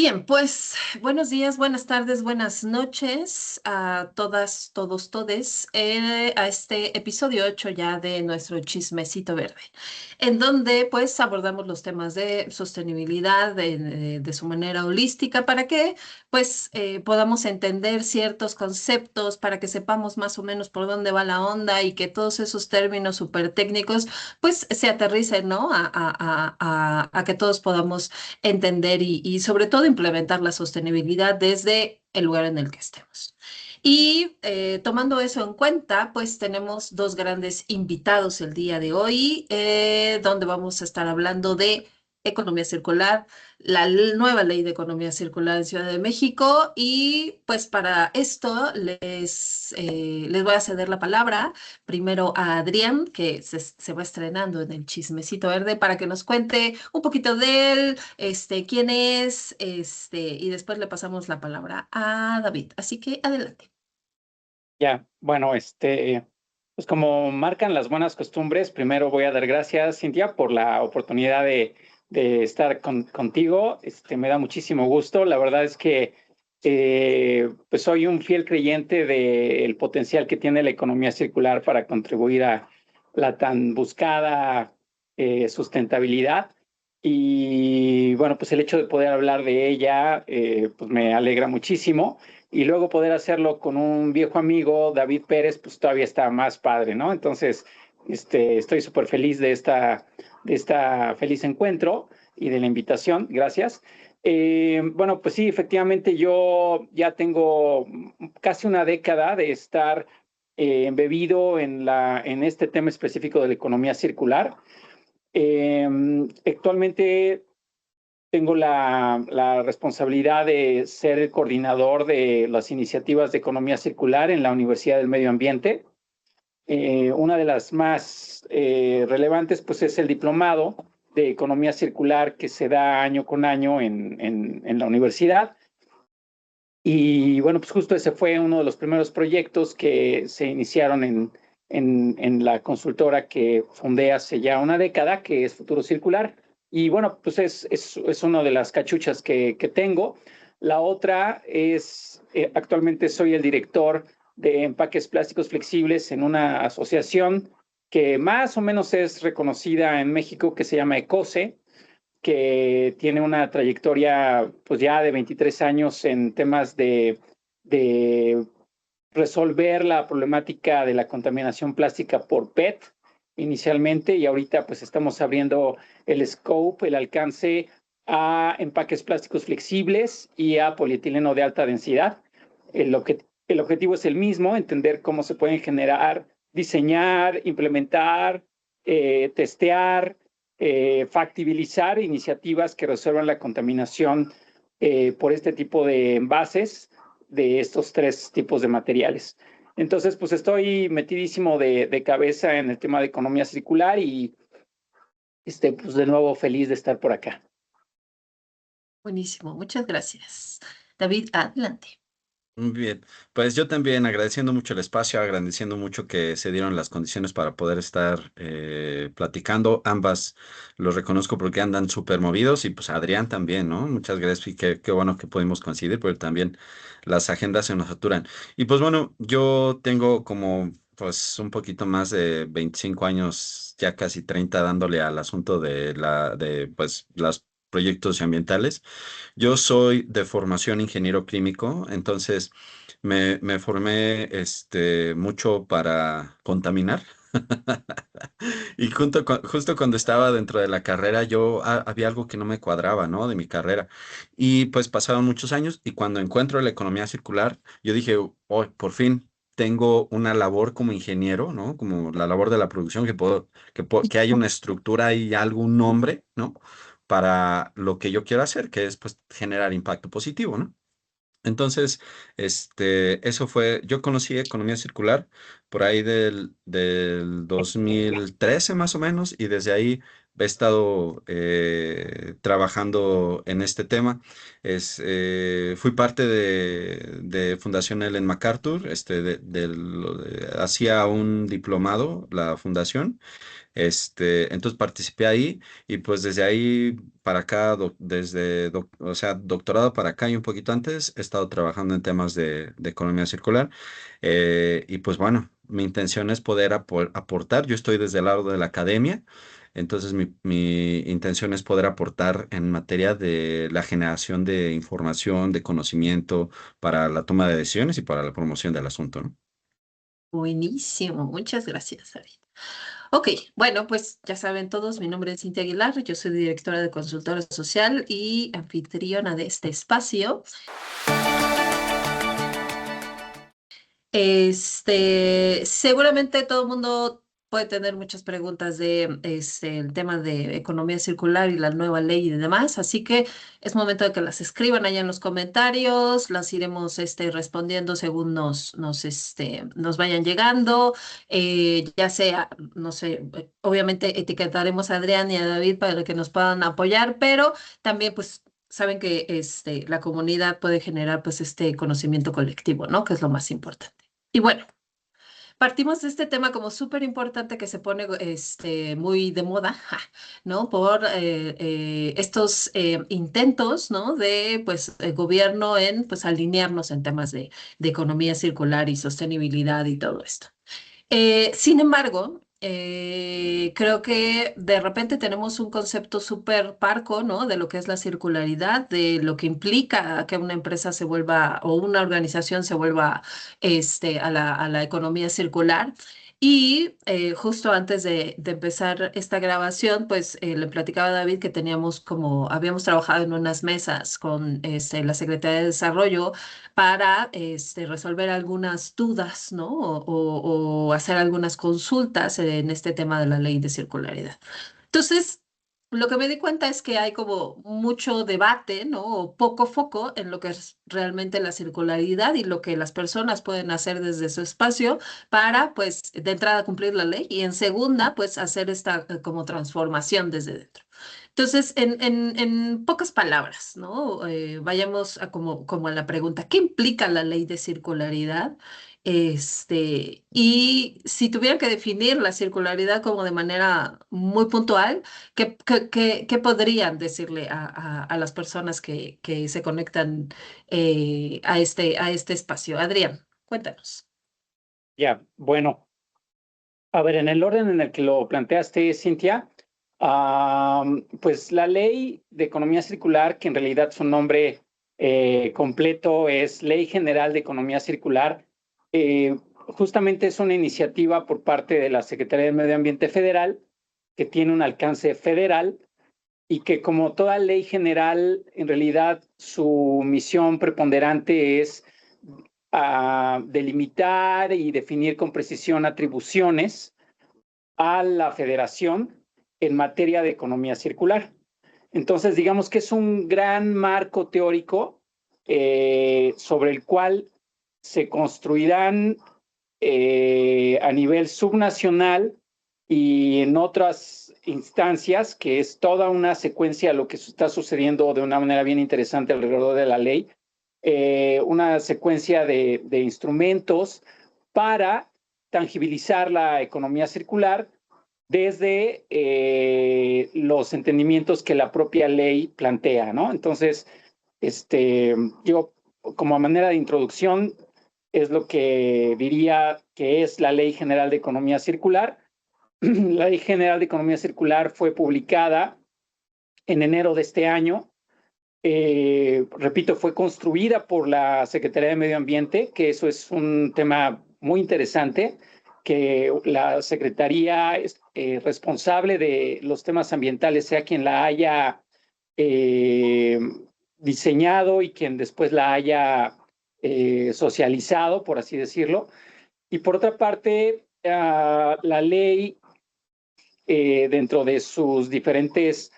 Bien, pues buenos días, buenas tardes, buenas noches a todas, todos, todes, a este episodio 8 ya de nuestro Chismecito Verde, en donde pues abordamos los temas de sostenibilidad de su manera holística para que pues podamos entender ciertos conceptos, para que sepamos más o menos por dónde va la onda y que todos esos términos súper técnicos pues se aterricen, ¿no? A que todos podamos entender y sobre todo implementar la sostenibilidad desde el lugar en el que estemos. Y tomando eso en cuenta, pues tenemos dos grandes invitados el día de hoy, donde vamos a estar hablando de economía circular, la nueva ley de economía circular en Ciudad de México. Y pues para esto les voy a ceder la palabra primero a Adrián, que se va estrenando en el Chismecito Verde, para que nos cuente un poquito de él, quién es, y después le pasamos la palabra a David. Así que adelante. Ya, bueno, pues como marcan las buenas costumbres, primero voy a dar gracias, Cintia, por la oportunidad de estar contigo. Me da muchísimo gusto. La verdad es que pues soy un fiel creyente del potencial que tiene la economía circular para contribuir a la tan buscada sustentabilidad. Y bueno, pues el hecho de poder hablar de ella, pues me alegra muchísimo. Y luego poder hacerlo con un viejo amigo, David Pérez, pues todavía está más padre, ¿no? Entonces, estoy súper feliz de esta feliz encuentro y de la invitación. Gracias. Bueno, pues sí, efectivamente yo ya tengo casi una década de estar embebido en este tema específico de la economía circular. Actualmente tengo la responsabilidad de ser el coordinador de las iniciativas de economía circular en la Universidad del Medio Ambiente. Una de las más relevantes, pues, es el diplomado de economía circular que se da año con año en la universidad. Y bueno, pues justo ese fue uno de los primeros proyectos que se iniciaron en la consultora que fundé hace ya una década, que es Futuro Circular. Y bueno, pues es una de las cachuchas que tengo. La otra es, actualmente soy el director de empaques plásticos flexibles en una asociación que más o menos es reconocida en México, que se llama ECOSE, que tiene una trayectoria pues ya de 23 años en temas de resolver la problemática de la contaminación plástica por PET inicialmente, y ahorita pues estamos abriendo el scope, el alcance a empaques plásticos flexibles y a polietileno de alta densidad. El objetivo es el mismo: entender cómo se pueden generar, diseñar, implementar, testear, factibilizar iniciativas que resuelvan la contaminación por este tipo de envases de estos tres tipos de materiales. Entonces, pues estoy metidísimo de cabeza en el tema de economía circular y pues de nuevo feliz de estar por acá. Buenísimo, muchas gracias. David, adelante. Muy bien, pues yo también agradeciendo mucho el espacio, agradeciendo mucho que se dieron las condiciones para poder estar platicando. Ambas los reconozco porque andan súper movidos y pues Adrián también, ¿no? Muchas gracias y qué bueno que pudimos coincidir, pero también las agendas se nos saturan. Y pues bueno, yo tengo como pues un poquito más de 25 años, ya casi 30 dándole al asunto de pues los proyectos ambientales. Yo soy de formación ingeniero químico, entonces me formé mucho para contaminar. Y justo cuando estaba dentro de la carrera, había algo que no me cuadraba, ¿no? De mi carrera. Y pues pasaron muchos años y cuando encuentro la economía circular, yo dije, oh, por fin tengo una labor como ingeniero, ¿no? Como la labor de la producción, que hay una estructura y algún nombre, ¿no? Para lo que yo quiero hacer, que es pues generar impacto positivo, ¿no? Entonces, eso fue, yo conocí economía circular por ahí del 2013 más o menos, y desde ahí he estado trabajando en este tema. Fui parte de Fundación Ellen MacArthur, hacía un diplomado la fundación. Entonces participé ahí y pues desde ahí para acá, o sea, doctorado para acá y un poquito antes, he estado trabajando en temas de economía circular. Y pues bueno, mi intención es poder aportar. Yo estoy desde el lado de la academia, entonces mi intención es poder aportar en materia de la generación de información, de conocimiento para la toma de decisiones y para la promoción del asunto, ¿no? Buenísimo, muchas gracias, David. Ok, bueno, pues ya saben todos, mi nombre es Cintia Aguilar, yo soy directora de consultora social y anfitriona de este espacio. Seguramente todo el mundo puede tener muchas preguntas de el tema de economía circular y la nueva ley y demás, así que es momento de que las escriban allá en los comentarios, las iremos respondiendo según nos vayan llegando, ya sea, no sé, obviamente etiquetaremos a Adrián y a David para que nos puedan apoyar, pero también pues saben que la comunidad puede generar pues este conocimiento colectivo, ¿no? Que es lo más importante. Y bueno, partimos de este tema como súper importante que se pone muy de moda, ja, ¿no? Por estos intentos, ¿no? De, pues, el gobierno en, pues, alinearnos en temas de economía circular y sostenibilidad y todo esto. Sin embargo, creo que de repente tenemos un concepto súper parco, ¿no? De lo que es la circularidad, de lo que implica que una empresa se vuelva o una organización se vuelva a la economía circular. Y justo antes de empezar esta grabación, pues le platicaba a David que habíamos trabajado en unas mesas con la Secretaría de Desarrollo para resolver algunas dudas, ¿no? O hacer algunas consultas en este tema de la ley de circularidad. Entonces, lo que me di cuenta es que hay como mucho debate, ¿no? O poco foco en lo que es realmente la circularidad y lo que las personas pueden hacer desde su espacio para, pues, de entrada cumplir la ley y en segunda, pues, hacer esta como transformación desde dentro. Entonces, en pocas palabras, ¿no? Vayamos a como a la pregunta, ¿qué implica la ley de circularidad? Y si tuviera que definir la circularidad como de manera muy puntual, ¿qué podrían decirle a las personas que se conectan a este espacio? Adrián, cuéntanos. Ya, bueno, a ver, en el orden en el que lo planteaste, Cintia, pues la ley de economía circular, que en realidad su nombre completo es Ley General de Economía Circular, justamente es una iniciativa por parte de la Secretaría de Medio Ambiente Federal que tiene un alcance federal y que como toda ley general, en realidad su misión preponderante es delimitar y definir con precisión atribuciones a la federación en materia de economía circular. Entonces, digamos que es un gran marco teórico sobre el cual se construirán a nivel subnacional y en otras instancias, que es toda una secuencia de lo que está sucediendo de una manera bien interesante alrededor de la ley, una secuencia de instrumentos para tangibilizar la economía circular desde los entendimientos que la propia ley plantea, ¿no? Entonces, yo como manera de introducción es lo que diría que es la Ley General de Economía Circular. La Ley General de Economía Circular fue publicada en enero de este año. Repito, fue construida por la Secretaría de Medio Ambiente, que eso es un tema muy interesante, que la Secretaría es responsable de los temas ambientales, sea quien la haya diseñado y quien después la haya socializado, por así decirlo. Y por otra parte, la ley, dentro de sus diferentes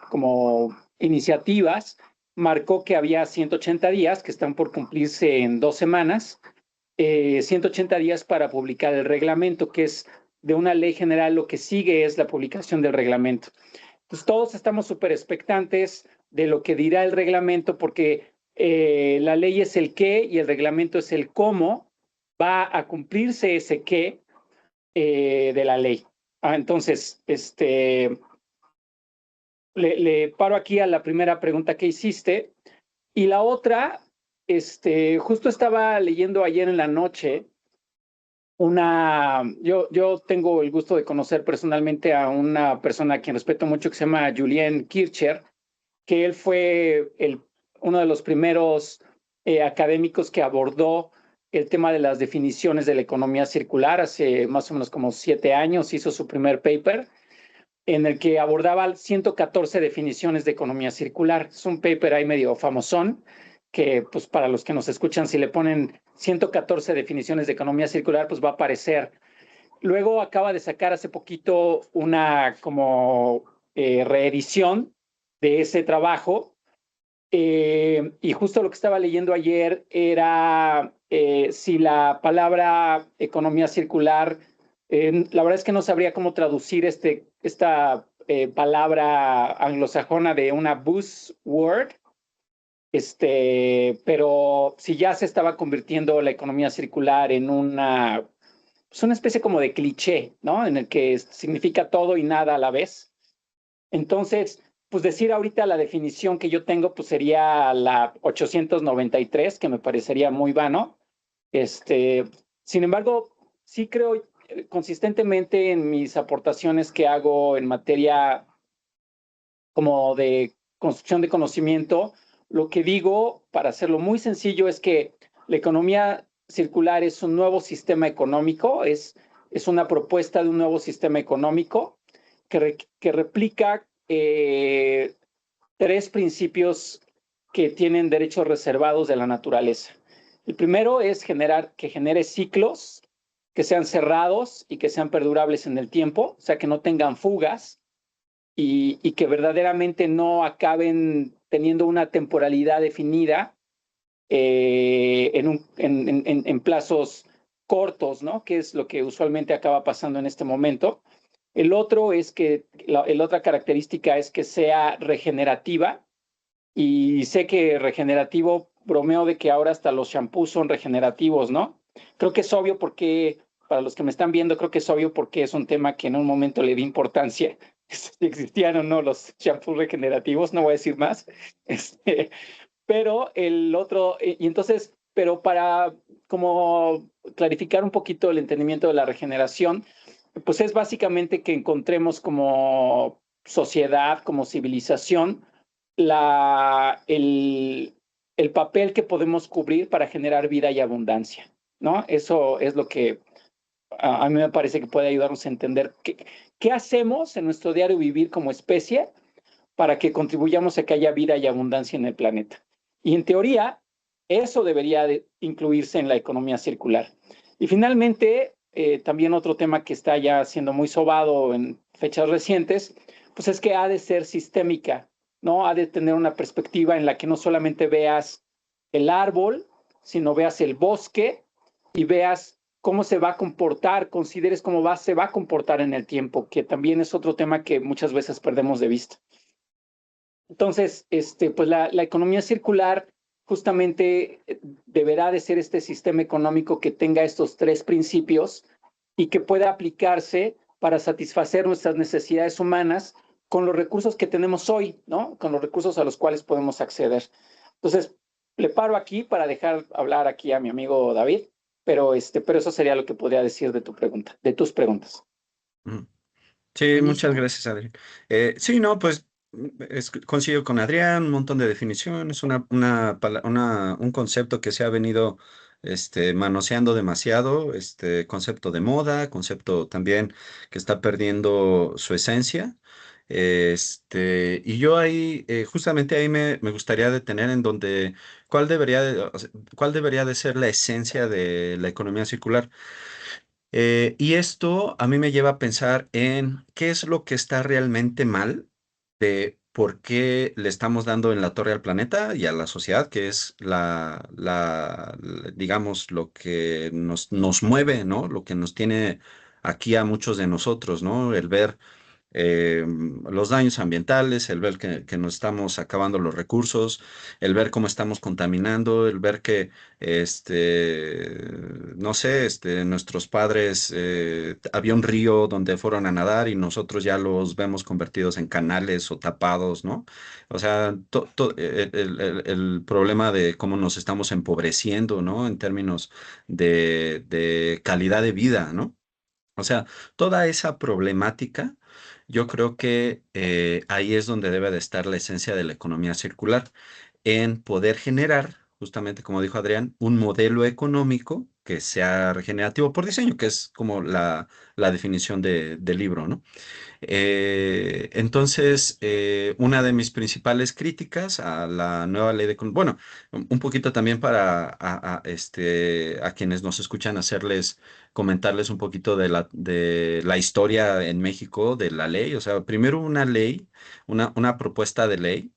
como iniciativas, marcó que había 180 días, que están por cumplirse en 2 semanas, 180 días para publicar el reglamento, que es de una ley general, lo que sigue es la publicación del reglamento. Entonces, todos estamos súper expectantes de lo que dirá el reglamento, porque la ley es el qué y el reglamento es el cómo va a cumplirse ese qué de la ley. Entonces, le paro aquí a la primera pregunta que hiciste. Y la otra, justo estaba leyendo ayer en la noche yo tengo el gusto de conocer personalmente a una persona a quien respeto mucho que se llama Julien Kircher, que él fue uno de los primeros académicos que abordó el tema de las definiciones de la economía circular. Hace más o menos como 7 años hizo su primer paper en el que abordaba 114 definiciones de economía circular. Es un paper ahí medio famosón, que pues para los que nos escuchan, si le ponen 114 definiciones de economía circular, pues va a aparecer. Luego acaba de sacar hace poquito una como reedición de ese trabajo, y justo lo que estaba leyendo ayer era si la palabra economía circular, la verdad es que no sabría cómo traducir esta palabra anglosajona de una buzzword, pero si ya se estaba convirtiendo la economía circular en pues una especie como de cliché, ¿no? En el que significa todo y nada a la vez. Entonces, pues decir ahorita la definición que yo tengo, pues sería la 893, que me parecería muy vano. Sin embargo, sí creo consistentemente en mis aportaciones que hago en materia como de construcción de conocimiento. Lo que digo, para hacerlo muy sencillo, es que la economía circular es un nuevo sistema económico, es una propuesta de un nuevo sistema económico que replica 3 principios que tienen derechos reservados de la naturaleza. El primero es que genere ciclos que sean cerrados y que sean perdurables en el tiempo, o sea, que no tengan fugas y que verdaderamente no acaben teniendo una temporalidad definida en plazos cortos, ¿no? Que es lo que usualmente acaba pasando en este momento. El otro es que la otra característica es que sea regenerativa, y sé que regenerativo, bromeo de que ahora hasta los shampoos son regenerativos, ¿no? Creo que es obvio porque, para los que me están viendo, creo que es obvio porque es un tema que en un momento le di importancia, si existían o no los shampoos regenerativos, no voy a decir más. Pero el otro, y entonces, pero para como clarificar un poquito el entendimiento de la regeneración, pues es básicamente que encontremos como sociedad, como civilización, el papel que podemos cubrir para generar vida y abundancia, ¿no? Eso es lo que a mí me parece que puede ayudarnos a entender qué hacemos en nuestro diario vivir como especie para que contribuyamos a que haya vida y abundancia en el planeta. Y en teoría, eso debería de incluirse en la economía circular. Y finalmente, también otro tema que está ya siendo muy sobado en fechas recientes, pues es que ha de ser sistémica, ¿no? Ha de tener una perspectiva en la que no solamente veas el árbol, sino veas el bosque y veas cómo se va a comportar, consideres cómo se va a comportar en el tiempo, que también es otro tema que muchas veces perdemos de vista. Entonces, pues la economía circular justamente deberá de ser este sistema económico que tenga estos 3 principios y que pueda aplicarse para satisfacer nuestras necesidades humanas con los recursos que tenemos hoy, ¿no? Con los recursos a los cuales podemos acceder. Entonces, le paro aquí para dejar hablar aquí a mi amigo David, pero eso sería lo que podría decir de tus preguntas. Sí, muchas Buenísimo. gracias, Adrián. Sí, no, pues coincido con Adrián, un montón de definiciones, un concepto que se ha venido manoseando demasiado, concepto de moda, concepto también que está perdiendo su esencia. Y yo ahí, justamente ahí me gustaría detener en donde, o sea, cuál debería de ser la esencia de la economía circular. Y esto a mí me lleva a pensar en qué es lo que está realmente mal de por qué le estamos dando en la torre al planeta y a la sociedad, que es digamos, lo que nos mueve, ¿no? Lo que nos tiene aquí a muchos de nosotros, ¿no? El ver los daños ambientales, el ver que nos estamos acabando los recursos, el ver cómo estamos contaminando, el ver que, no sé, nuestros padres, había un río donde fueron a nadar y nosotros ya los vemos convertidos en canales o tapados, ¿no? O sea, el problema de cómo nos estamos empobreciendo, ¿no? En términos de calidad de vida, ¿no? O sea, toda esa problemática, yo creo que ahí es donde debe de estar la esencia de la economía circular, en poder generar, justamente como dijo Adrián, un modelo económico que sea regenerativo por diseño, que es como la definición del libro, ¿no? Entonces, una de mis principales críticas a la nueva ley de... Bueno, un poquito también para a quienes nos escuchan hacerles, comentarles un poquito de la historia en México de la ley. O sea, primero una ley, una propuesta de ley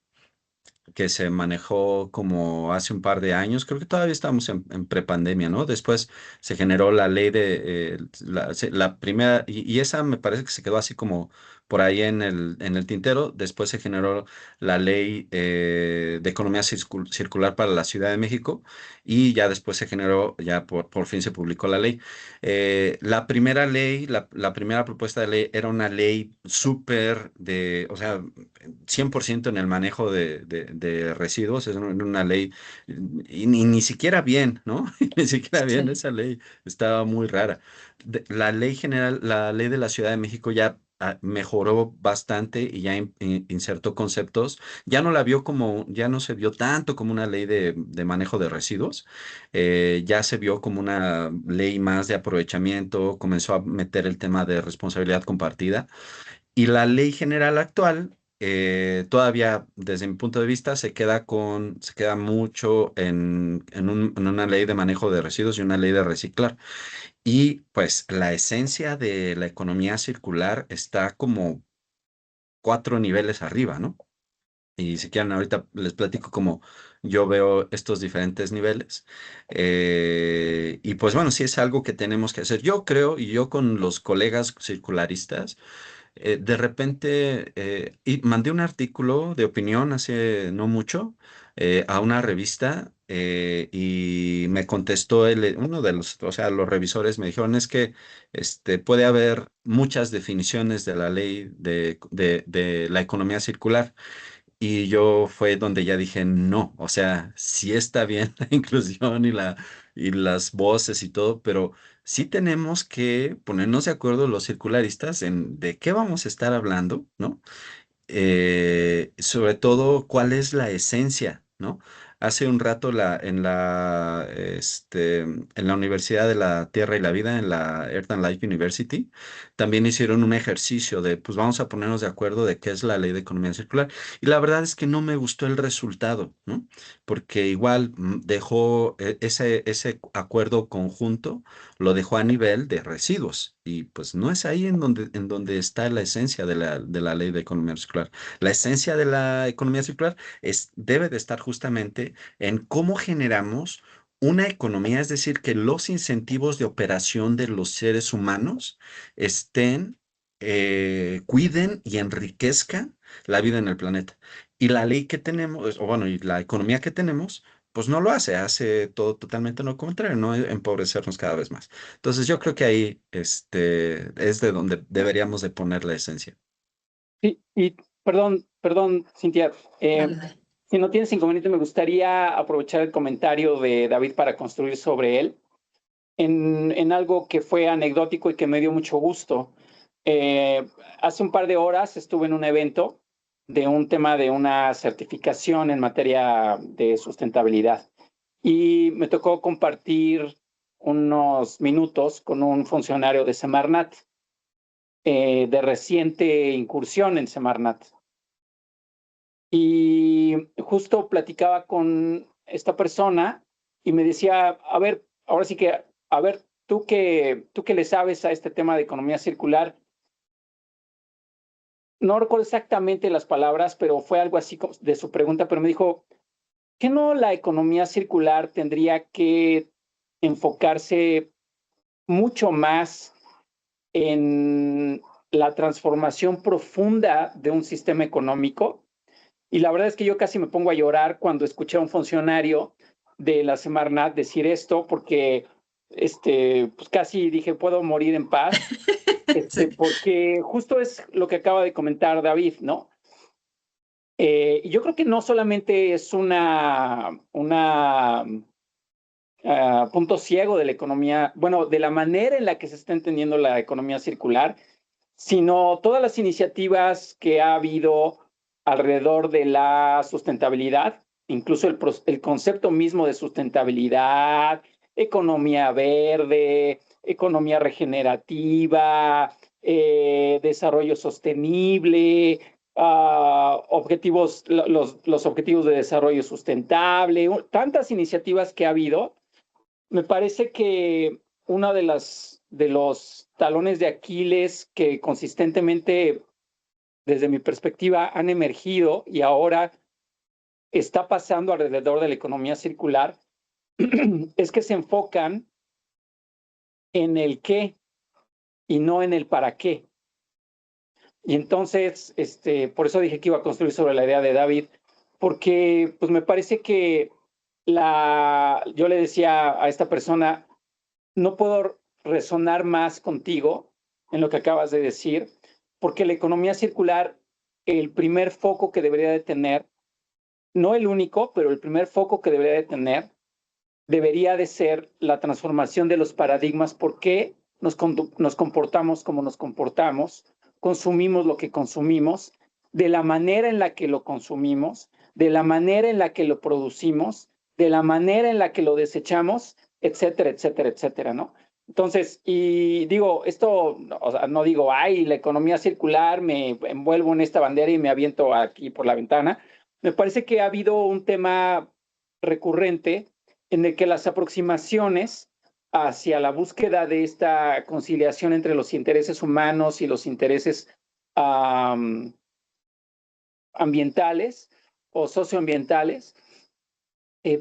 que se manejó como hace un par de años, creo que todavía estamos en prepandemia, ¿no? Después se generó la ley la primera, y esa me parece que se quedó así como por ahí en el tintero. Después se generó la ley de economía circular para la Ciudad de México, y ya después se generó, ya por fin se publicó la ley. La primera ley, la primera propuesta de ley era una ley súper o sea, 100% en el manejo de residuos, es una ley, y ni siquiera bien, ¿no? Ni siquiera bien, Sí. esa ley estaba muy rara. La ley general, la ley de la Ciudad de México ya mejoró bastante y ya insertó conceptos, ya no la vio como, ya no se vio tanto como una ley de manejo de residuos, ya se vio como una ley más de aprovechamiento, comenzó a meter el tema de responsabilidad compartida. Y la ley general actual, todavía, desde mi punto de vista, se queda mucho en una ley de manejo de residuos y una ley de reciclar. Y pues la esencia de la economía circular está como 4 niveles arriba, ¿no? Y si quieren, ahorita les platico cómo yo veo estos diferentes niveles. Y pues bueno, sí es algo que tenemos que hacer. Yo creo, y yo con los colegas circularistas, de repente, y mandé un artículo de opinión hace no mucho a una revista, y me contestó uno de los, o sea, los revisores me dijeron, es que puede haber muchas definiciones de la ley de la economía circular. Y yo fue donde ya dije, no, o sea, sí está bien la inclusión y las voces y todo, pero sí tenemos que ponernos de acuerdo los circularistas en de qué vamos a estar hablando, ¿no? Sobre todo, cuál es la esencia, ¿no? Hace un rato en la Universidad de la Tierra y la Vida, en la Earth and Life University, también hicieron un ejercicio de, pues vamos a ponernos de acuerdo de qué es la ley de economía circular. Y la verdad es que no me gustó el resultado, ¿no? Porque igual dejó ese acuerdo conjunto, lo dejó a nivel de residuos. Y pues no es ahí en donde está la esencia de la ley de economía circular. La esencia de la economía circular debe de estar justamente en cómo generamos una economía, es decir, que los incentivos de operación de los seres humanos estén, cuiden y enriquezcan la vida en el planeta. Y la ley que tenemos, o bueno, y la economía que tenemos, pues no lo hace todo totalmente lo contrario, no empobrecernos cada vez más. Entonces yo creo que ahí es de donde deberíamos de poner la esencia. Y perdón, Cintia, Dale, dale. si no tienes inconveniente, me gustaría aprovechar el comentario de David para construir sobre él en algo que fue anecdótico y que me dio mucho gusto. Hace un par de horas estuve en un evento de un tema de una certificación en materia de sustentabilidad y me tocó compartir unos minutos con un funcionario de Semarnat, de reciente incursión en Semarnat. Y justo platicaba con esta persona y me decía, a ver, ahora sí que, a ver, tú que le sabes a este tema de economía circular, no recuerdo exactamente las palabras, pero fue algo así de su pregunta, pero me dijo, ¿qué no la economía circular tendría que enfocarse mucho más en la transformación profunda de un sistema económico. Y la verdad es que yo casi me pongo a llorar cuando escuché a un funcionario de la Semarnat decir esto, porque pues casi dije, puedo morir en paz, Sí. porque justo es lo que acaba de comentar David, ¿no? Y yo creo que no solamente es punto ciego de la economía, bueno, de la manera en la que se está entendiendo la economía circular, sino todas las iniciativas que ha habido alrededor de la sustentabilidad, incluso el concepto mismo de sustentabilidad, economía verde, economía regenerativa, desarrollo sostenible, los objetivos de desarrollo sustentable, tantas iniciativas que ha habido. Me parece que uno de los talones de Aquiles que consistentemente, desde mi perspectiva, han emergido y ahora está pasando alrededor de la economía circular es que se enfocan en el qué y no en el para qué. Y entonces, por eso dije que iba a construir sobre la idea de David, porque pues me parece que yo le decía a esta persona, no puedo resonar más contigo en lo que acabas de decir, porque la economía circular, el primer foco que debería de tener, no el único, pero el primer foco que debería de tener, debería de ser la transformación de los paradigmas, por qué nos comportamos como nos comportamos, consumimos lo que consumimos, de la manera en la que lo consumimos, de la manera en la que lo producimos, de la manera en la que lo desechamos, etcétera, etcétera, etcétera, ¿no? Entonces, y digo, esto, o sea, no digo, ay, la economía circular, me envuelvo en esta bandera y me aviento aquí por la ventana. Me parece que ha habido un tema recurrente en el que las aproximaciones hacia la búsqueda de esta conciliación entre los intereses humanos y los intereses ambientales o socioambientales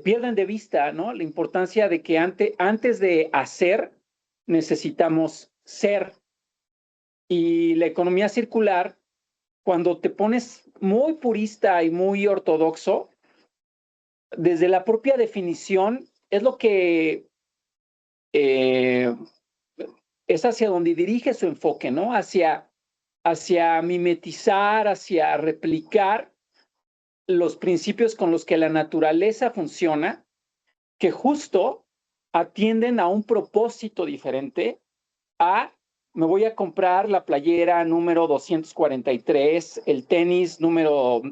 pierden de vista, ¿no?, la importancia de que antes de hacer necesitamos ser. Y la economía circular, cuando te pones muy purista y muy ortodoxo, desde la propia definición es lo que es hacia donde dirige su enfoque, ¿no? Hacia mimetizar, hacia replicar los principios con los que la naturaleza funciona, que justo atienden a un propósito diferente me voy a comprar la playera número 243, el tenis número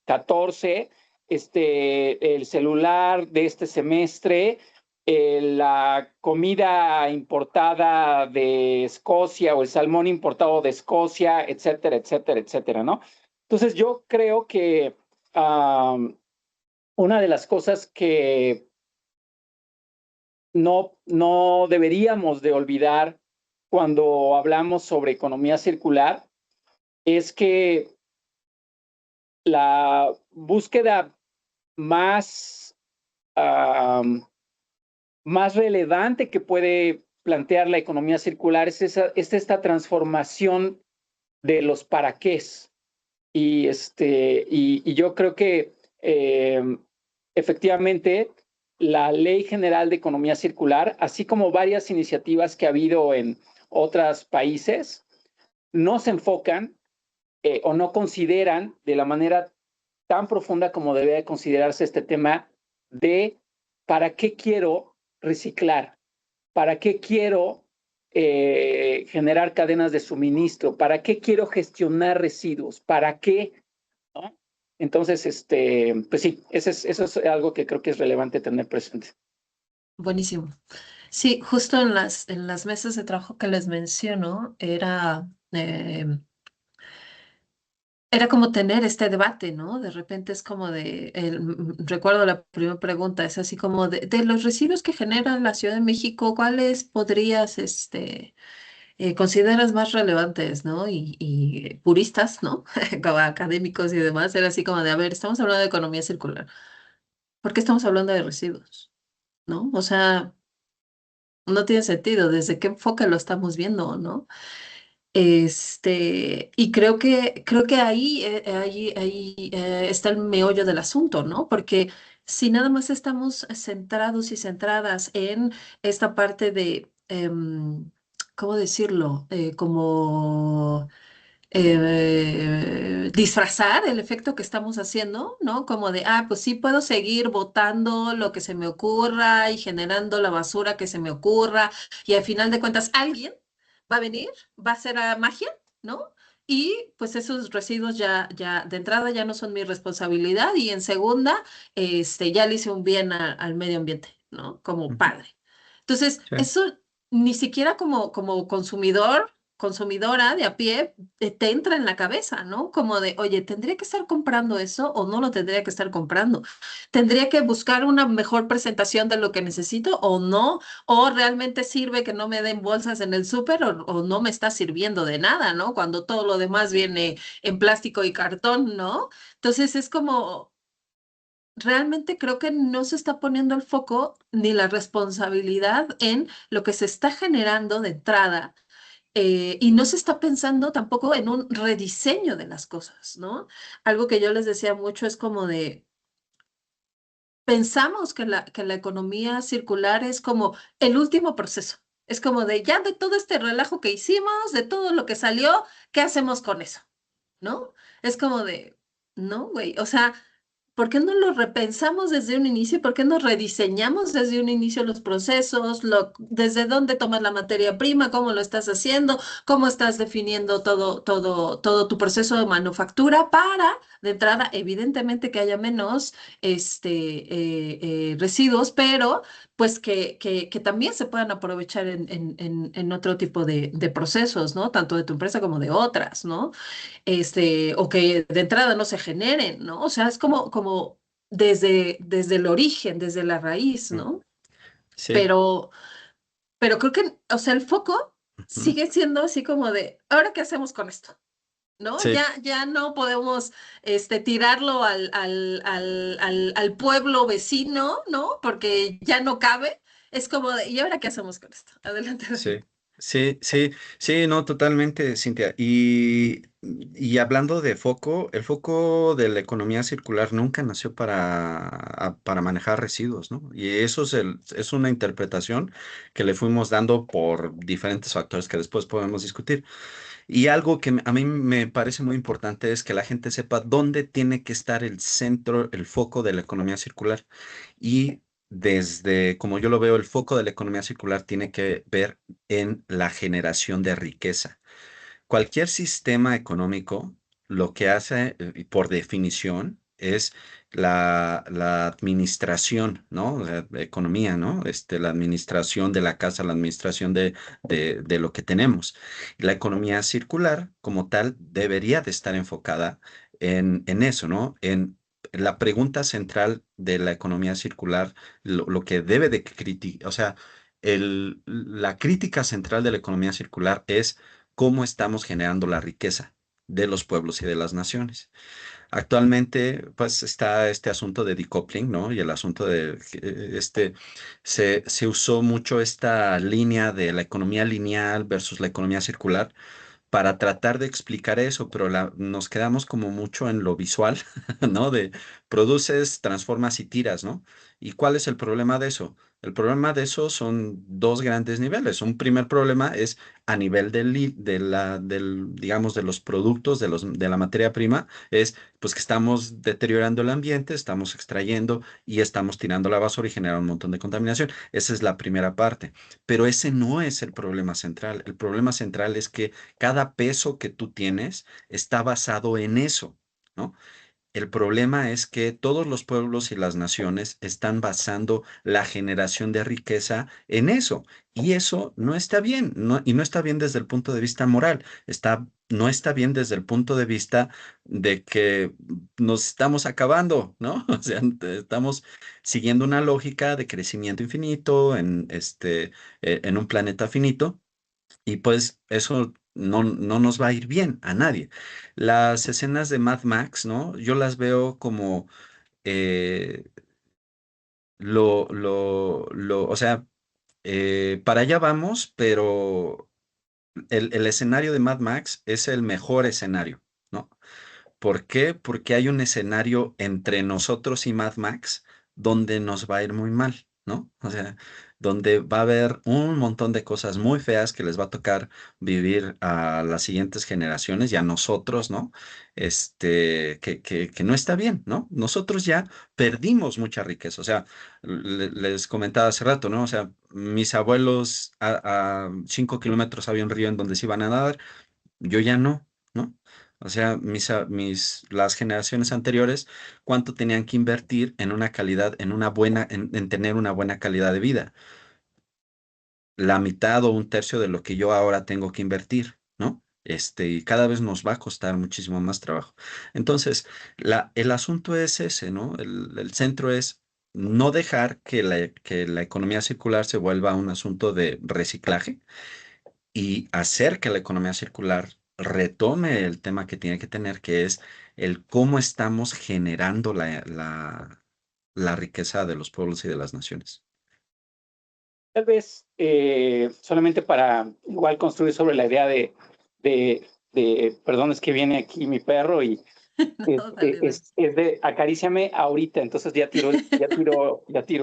14, el celular de este semestre, la comida importada de Escocia o el salmón importado de Escocia, etcétera, etcétera, etcétera, ¿no? Entonces yo creo que una de las cosas que no deberíamos de olvidar cuando hablamos sobre economía circular es que la búsqueda más, más relevante que puede plantear la economía circular es esta transformación de los para qués. Y yo creo que efectivamente la Ley General de Economía Circular, así como varias iniciativas que ha habido en otros países, no se enfocan o no consideran de la manera tan profunda como debe de considerarse este tema de para qué quiero reciclar, para qué quiero generar cadenas de suministro, para qué quiero gestionar residuos, para qué, ¿no? Entonces, pues sí, eso es algo que creo que es relevante tener presente. Buenísimo. Sí, justo en las mesas de trabajo que les menciono, era como tener este debate, ¿no? De repente es como recuerdo la primera pregunta, es así como de los residuos que genera la Ciudad de México, ¿cuáles podrías, consideras más relevantes, ¿no? Y puristas, ¿no? Como académicos y demás, era así como de, a ver, estamos hablando de economía circular, ¿por qué estamos hablando de residuos? ¿No? O sea, no tiene sentido, ¿desde qué enfoque lo estamos viendo, ¿no? Y creo que ahí está el meollo del asunto, ¿no? Porque si nada más estamos centrados y centradas en esta parte de, ¿cómo decirlo? Como disfrazar el efecto que estamos haciendo, ¿no? Como de, pues sí puedo seguir votando lo que se me ocurra y generando la basura que se me ocurra, y al final de cuentas alguien va a venir, va a hacer magia, ¿no? Y pues esos residuos ya de entrada ya no son mi responsabilidad, y en segunda, ya le hice un bien al medio ambiente, ¿no? Como Ujú. padre. Entonces, Sí, eso ni siquiera como consumidora de a pie, te entra en la cabeza, ¿no? Como de, oye, ¿tendría que estar comprando eso o no lo tendría que estar comprando? ¿Tendría que buscar una mejor presentación de lo que necesito o no? ¿O realmente sirve que no me den bolsas en el súper o no me está sirviendo de nada, ¿no? Cuando todo lo demás viene en plástico y cartón, ¿no? Entonces es como... Realmente creo que no se está poniendo el foco ni la responsabilidad en lo que se está generando de entrada, y no se está pensando tampoco en un rediseño de las cosas, ¿no? Algo que yo les decía mucho es como de, pensamos que la economía circular es como el último proceso. Es como de, ya de todo este relajo que hicimos, de todo lo que salió, ¿qué hacemos con eso? ¿No? Es como de, no, güey, o sea, ¿por qué no lo repensamos desde un inicio? ¿Por qué no rediseñamos desde un inicio los procesos? ¿Desde dónde tomas la materia prima? ¿Cómo lo estás haciendo? ¿Cómo estás definiendo todo tu proceso de manufactura para, de entrada, evidentemente que haya menos residuos, pero pues que también se puedan aprovechar en otro tipo de procesos, ¿no? Tanto de tu empresa como de otras, ¿no? O que de entrada no se generen, ¿no? O sea, es como desde el origen, desde la raíz, mm, ¿no? sí, Pero, pero creo que, o sea, el foco ujú, sigue siendo así como de, ¿ahora qué hacemos con esto? ¿No? sí, Ya no podemos tirarlo al pueblo vecino, ¿no? Porque ya no cabe. Es como de, ¿y ahora qué hacemos con esto? Adelante, David. sí, sí, sí, sí, no, totalmente, Cintia. Y hablando de foco, el foco de la economía circular nunca nació para manejar residuos, ¿no? Y eso es una interpretación que le fuimos dando por diferentes factores que después podemos discutir. Y algo que a mí me parece muy importante es que la gente sepa dónde tiene que estar el centro, el foco de la economía circular. Y desde, como yo lo veo, el foco de la economía circular tiene que ver en la generación de riqueza. Cualquier sistema económico lo que hace, y por definición, es la administración, ¿no? La economía, ¿no? La administración de la casa, la administración de lo que tenemos. La economía circular, como tal, debería de estar enfocada en eso, ¿no? En la pregunta central de la economía circular, lo que debe de criticar, o sea, la crítica central de la economía circular es cómo estamos generando la riqueza de los pueblos y de las naciones. Actualmente, pues está este asunto de decoupling, ¿no? Y el asunto de se usó mucho esta línea de la economía lineal versus la economía circular para tratar de explicar eso, pero nos quedamos como mucho en lo visual, ¿no? De produces, transformas y tiras, ¿no? ¿Y cuál es el problema de eso? El problema de eso son dos grandes niveles. Un primer problema es a nivel digamos, de los productos, de la materia prima, es pues que estamos deteriorando el ambiente, estamos extrayendo y estamos tirando la basura y genera un montón de contaminación. Esa es la primera parte. Pero ese no es el problema central. El problema central es que cada peso que tú tienes está basado en eso, ¿no? El problema es que todos los pueblos y las naciones están basando la generación de riqueza en eso. Y eso no está bien, y no está bien desde el punto de vista moral, no está bien desde el punto de vista de que nos estamos acabando, ¿no? O sea, estamos siguiendo una lógica de crecimiento infinito en un planeta finito. Y pues eso no nos va a ir bien a nadie. Las escenas de Mad Max, ¿no? Yo las veo como eh, o sea, para allá vamos, pero el escenario de Mad Max es el mejor escenario, ¿no? ¿Por qué? Porque hay un escenario entre nosotros y Mad Max donde nos va a ir muy mal, ¿no? O sea, donde va a haber un montón de cosas muy feas que les va a tocar vivir a las siguientes generaciones y a nosotros, ¿no? Que no está bien, ¿no? Nosotros ya perdimos mucha riqueza. O sea, les comentaba hace rato, ¿no? O sea, mis abuelos a 5 kilómetros había un río en donde se iban a nadar, yo ya no, ¿no? O sea, las generaciones anteriores, ¿cuánto tenían que invertir en una calidad, en tener una buena calidad de vida? La mitad o un tercio de lo que yo ahora tengo que invertir, ¿no? Y cada vez nos va a costar muchísimo más trabajo. Entonces, el asunto es ese, ¿no? El centro es no dejar que la economía circular se vuelva un asunto de reciclaje y hacer que la economía circular retome el tema que tiene que tener, que es el cómo estamos generando la riqueza de los pueblos y de las naciones. Tal vez solamente para igual construir sobre la idea perdón, es que viene aquí mi perro y No, dale, dale. es de acaríciame ahorita, entonces ya tiro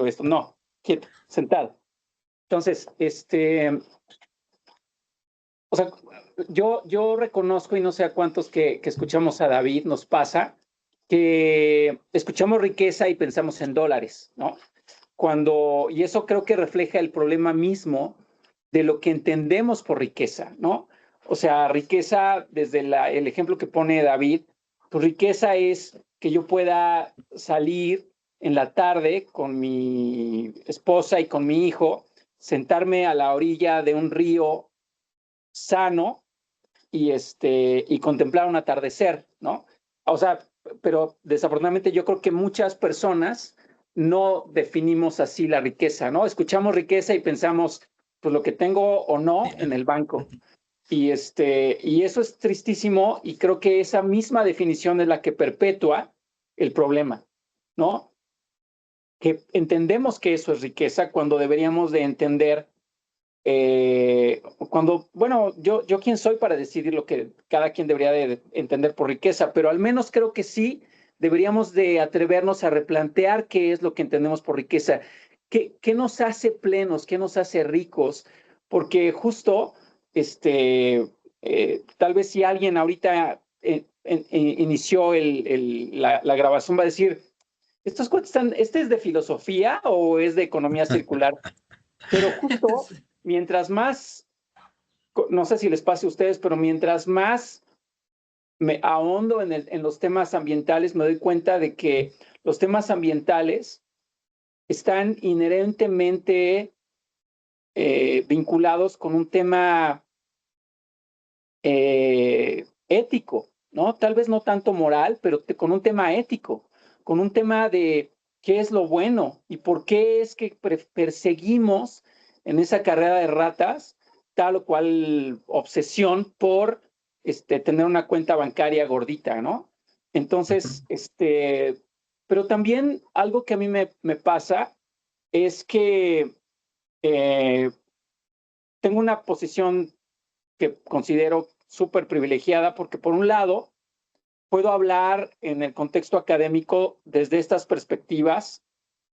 esto. No, quieto, sentado. Entonces, o sea, yo reconozco y no sé a cuántos que escuchamos a David nos pasa que escuchamos riqueza y pensamos en dólares, ¿no? Y eso creo que refleja el problema mismo de lo que entendemos por riqueza, ¿no? O sea, riqueza, desde el ejemplo que pone David, tu riqueza es que yo pueda salir en la tarde con mi esposa y con mi hijo, sentarme a la orilla de un río sano y contemplar un atardecer, ¿no? O sea, pero desafortunadamente yo creo que muchas personas no definimos así la riqueza, ¿no? Escuchamos riqueza y pensamos, pues lo que tengo o no en el banco. Y eso es tristísimo y creo que esa misma definición es la que perpetúa el problema, ¿no? Que entendemos que eso es riqueza cuando deberíamos de entender bueno, yo quién soy para decidir lo que cada quien debería de entender por riqueza, pero al menos creo que sí deberíamos de atrevernos a replantear qué es lo que entendemos por riqueza, qué nos hace plenos, qué nos hace ricos, porque justo, tal vez si alguien ahorita inició la grabación va a decir, ¿estos cuentos este es de filosofía o es de economía circular? Pero justo mientras más, no sé si les pase a ustedes, pero mientras más me ahondo en los temas ambientales, me doy cuenta de que los temas ambientales están inherentemente vinculados con un tema ético, ¿no? Tal vez no tanto moral, pero con un tema ético, con un tema de qué es lo bueno y por qué es que perseguimos en esa carrera de ratas tal o cual obsesión por tener una cuenta bancaria gordita, ¿no? Entonces, pero también algo que a mí me pasa es que eh, tengo una posición que considero súper privilegiada porque por un lado puedo hablar en el contexto académico desde estas perspectivas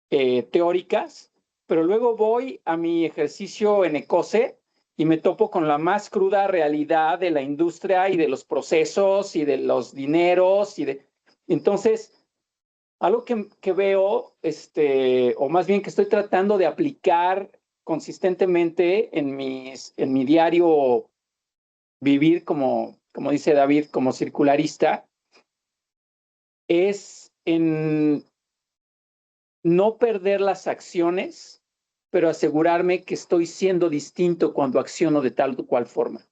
teóricas, pero luego voy a mi ejercicio en ECOSE y me topo con la más cruda realidad de la industria y de los procesos y de los dineros entonces algo que veo, o más bien que estoy tratando de aplicar consistentemente en mi diario vivir como dice David, como circularista, es en no perder las acciones, pero asegurarme que estoy siendo distinto cuando acciono de tal o cual forma.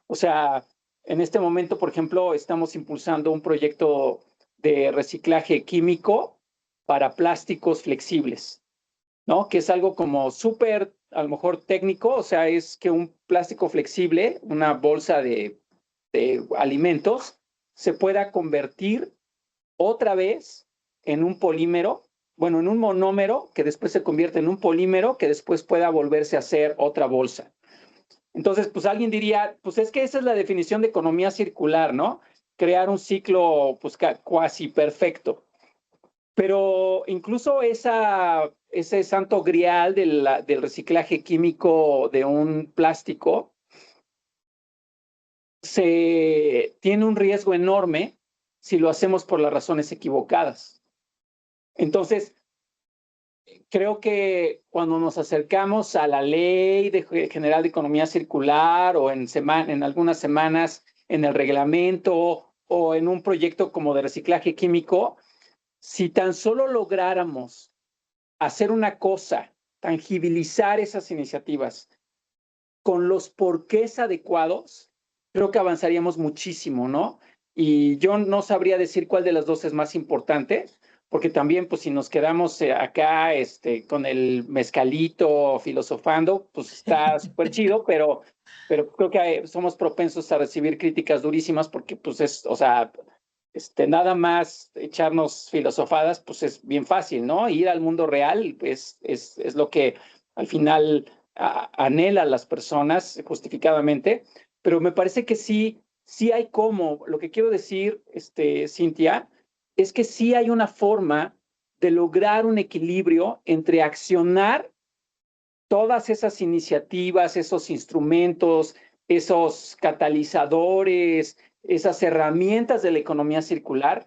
O sea, en este momento, por ejemplo, estamos impulsando un proyecto de reciclaje químico para plásticos flexibles, ¿no? Que es algo como súper, a lo mejor técnico, o sea, es que un plástico flexible, una bolsa de alimentos, se pueda convertir otra vez en un polímero, bueno, en un monómero que después se convierte en un polímero que después pueda volverse a hacer otra bolsa. Entonces, pues alguien diría, pues es que esa es la definición de economía circular, ¿no? Crear un ciclo pues cuasi perfecto. Pero incluso ese santo grial del reciclaje químico de un plástico tiene un riesgo enorme si lo hacemos por las razones equivocadas. Entonces, creo que cuando nos acercamos a la ley general de economía circular o en algunas semanas en el reglamento o en un proyecto como de reciclaje químico, si tan solo lográramos hacer una cosa, tangibilizar esas iniciativas con los porqués adecuados, creo que avanzaríamos muchísimo, ¿no? Y yo no sabría decir cuál de las dos es más importante, porque también, pues, si nos quedamos acá con el mezcalito filosofando, pues está súper chido, pero creo que somos propensos a recibir críticas durísimas porque, pues, o sea, nada más echarnos filosofadas, pues es bien fácil, ¿no? Ir al mundo real, pues, es lo que al final anhela a las personas justificadamente, pero me parece que sí hay como, lo que quiero decir, Cintia, es que sí hay una forma de lograr un equilibrio entre accionar todas esas iniciativas, esos instrumentos, esos catalizadores, esas herramientas de la economía circular,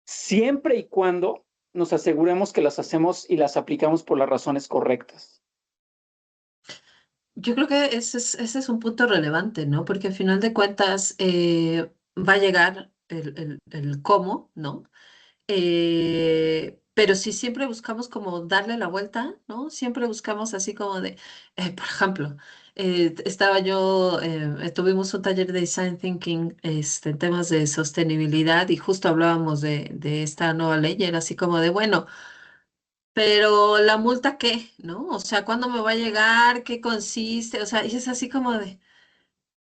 siempre y cuando nos aseguremos que las hacemos y las aplicamos por las razones correctas. Yo creo que ese es un punto relevante, ¿no? Porque al final de cuentas va a llegar el cómo, ¿no? Pero si siempre buscamos como darle la vuelta, ¿no? Siempre buscamos así como de, por ejemplo, tuvimos un taller de Design Thinking en temas de sostenibilidad y justo hablábamos de esta nueva ley y era así como de, bueno, pero la multa ¿qué? ¿No? O sea, ¿cuándo me va a llegar? ¿Qué consiste? O sea, y es así como de,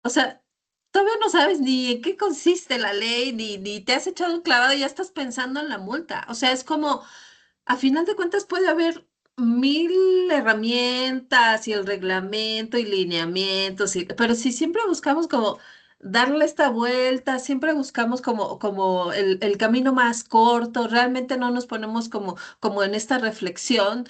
o sea, todavía no sabes ni en qué consiste la ley, ni te has echado un clavado y ya estás pensando en la multa. O sea, es como, a final de cuentas puede haber mil herramientas y el reglamento y lineamientos, pero si siempre buscamos como darle esta vuelta, siempre buscamos como el camino más corto, realmente no nos ponemos como en esta reflexión,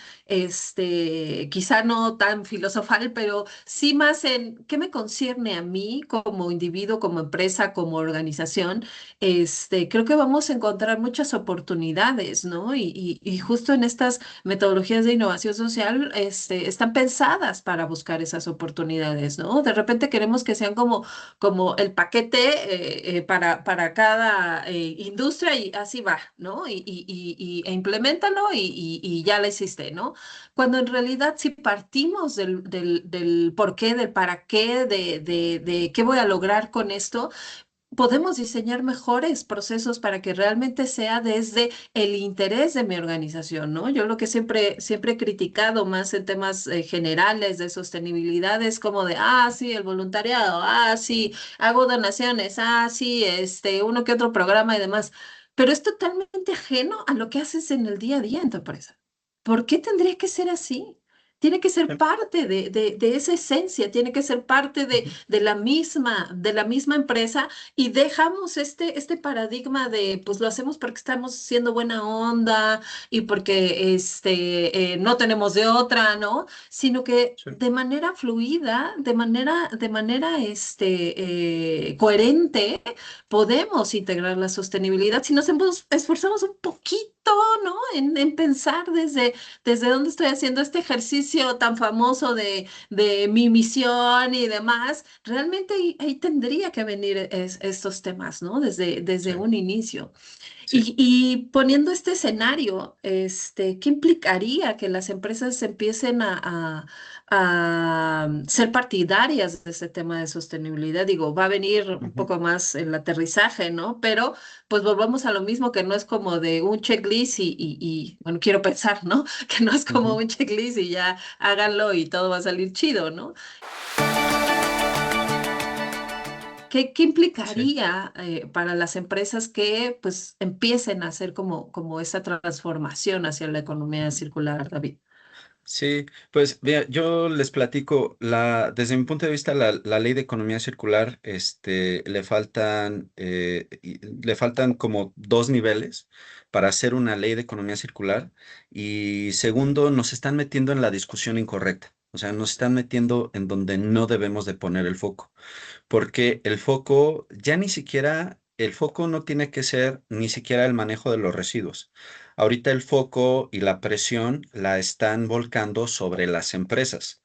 quizá no tan filosofal, pero sí más en qué me concierne a mí como individuo, como empresa, como organización. Creo que vamos a encontrar muchas oportunidades, ¿no? Y justo en estas metodologías de innovación social, están pensadas para buscar esas oportunidades, ¿no? De repente queremos que sean como el paquete para cada industria y así va, ¿no? E implementalo y ya la hiciste, ¿no? Cuando en realidad si partimos del por qué, del para qué, de qué voy a lograr con esto, podemos diseñar mejores procesos para que realmente sea desde el interés de mi organización, ¿no? Yo lo que siempre he criticado más en temas generales de sostenibilidad es como de, sí, el voluntariado, sí, hago donaciones, sí, uno que otro programa y demás, pero es totalmente ajeno a lo que haces en el día a día en tu empresa. ¿Por qué tendría que ser así? Tiene que ser parte de esa esencia, tiene que ser parte de la misma empresa y dejamos este paradigma de, pues lo hacemos porque estamos siendo buena onda y porque no tenemos de otra, ¿no? Sino que Sí. de manera fluida, de manera coherente, podemos integrar la sostenibilidad si nos esforzamos un poquito, ¿no? En pensar desde dónde estoy haciendo este ejercicio tan famoso de mi misión y demás, realmente ahí tendría que venir estos temas, ¿no? Desde Sí, un inicio. sí. Y poniendo este escenario, ¿qué implicaría que las empresas empiecen a ser partidarias de este tema de sostenibilidad? Digo, va a venir un Ujú. poco más el aterrizaje, ¿no? Pero pues volvamos a lo mismo, que no es como de un checklist bueno, quiero pensar, ¿no? Que no es como Ujú. un checklist y ya háganlo y todo va a salir chido, ¿no? ¿Qué Sí. implicaría para las empresas que pues empiecen a hacer como esa transformación hacia la economía circular, David? Sí, pues mira, yo les platico, desde mi punto de vista, la ley de economía circular, le faltan como dos niveles para hacer una ley de economía circular. Y segundo, nos están metiendo en la discusión incorrecta. O sea, nos están metiendo en donde no debemos de poner el foco. Porque el foco, ya ni siquiera, el foco no tiene que ser ni siquiera el manejo de los residuos. Ahorita el foco y la presión la están volcando sobre las empresas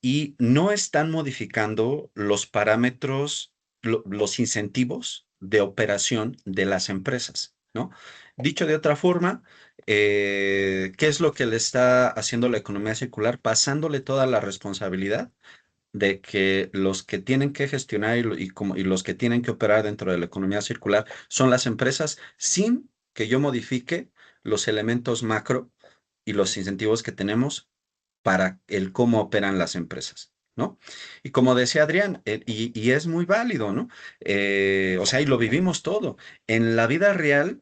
y no están modificando los parámetros, los incentivos de operación de las empresas, ¿no? Dicho de otra forma, ¿qué es lo que le está haciendo la economía circular? Pasándole toda la responsabilidad de que los que tienen que gestionar y los que tienen que operar dentro de la economía circular son las empresas sin que yo modifique los elementos macro y los incentivos que tenemos para el cómo operan las empresas, ¿no? Y como decía Adrián, y es muy válido, ¿no? O sea, y lo vivimos todo. En la vida real,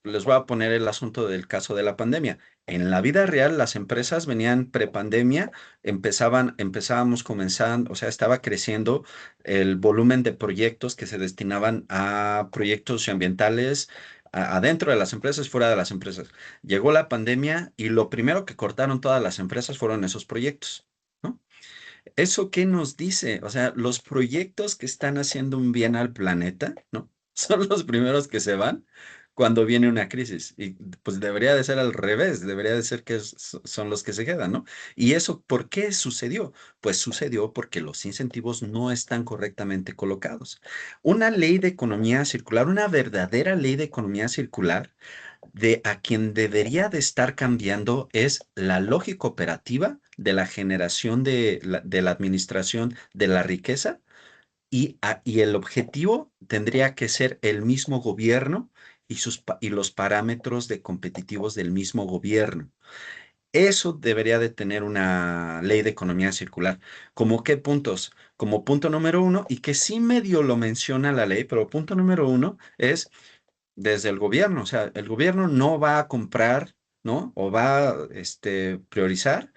les voy a poner el asunto del caso de la pandemia. En la vida real, las empresas venían prepandemia, empezábamos comenzando, o sea, estaba creciendo el volumen de proyectos que se destinaban a proyectos ambientales adentro de las empresas, fuera de las empresas. Llegó la pandemia y lo primero que cortaron todas las empresas fueron esos proyectos, ¿no? ¿Eso qué nos dice? O sea, los proyectos que están haciendo un bien al planeta, ¿no? Son los primeros que se van cuando viene una crisis. Y pues debería de ser al revés, debería de ser que son los que se quedan, ¿no? ¿Y eso por qué sucedió? Pues sucedió porque los incentivos no están correctamente colocados. Una ley de economía circular, una verdadera ley de economía circular, de a quien debería de estar cambiando es la lógica operativa de la generación de la administración de la riqueza y el objetivo tendría que ser el mismo gobierno y los parámetros de competitivos del mismo gobierno. Eso debería de tener una ley de economía circular. ¿Cómo qué puntos? Como punto número uno, y que sí medio lo menciona la ley, pero punto número uno es desde el gobierno. O sea, el gobierno no va a comprar, ¿no? O va a priorizar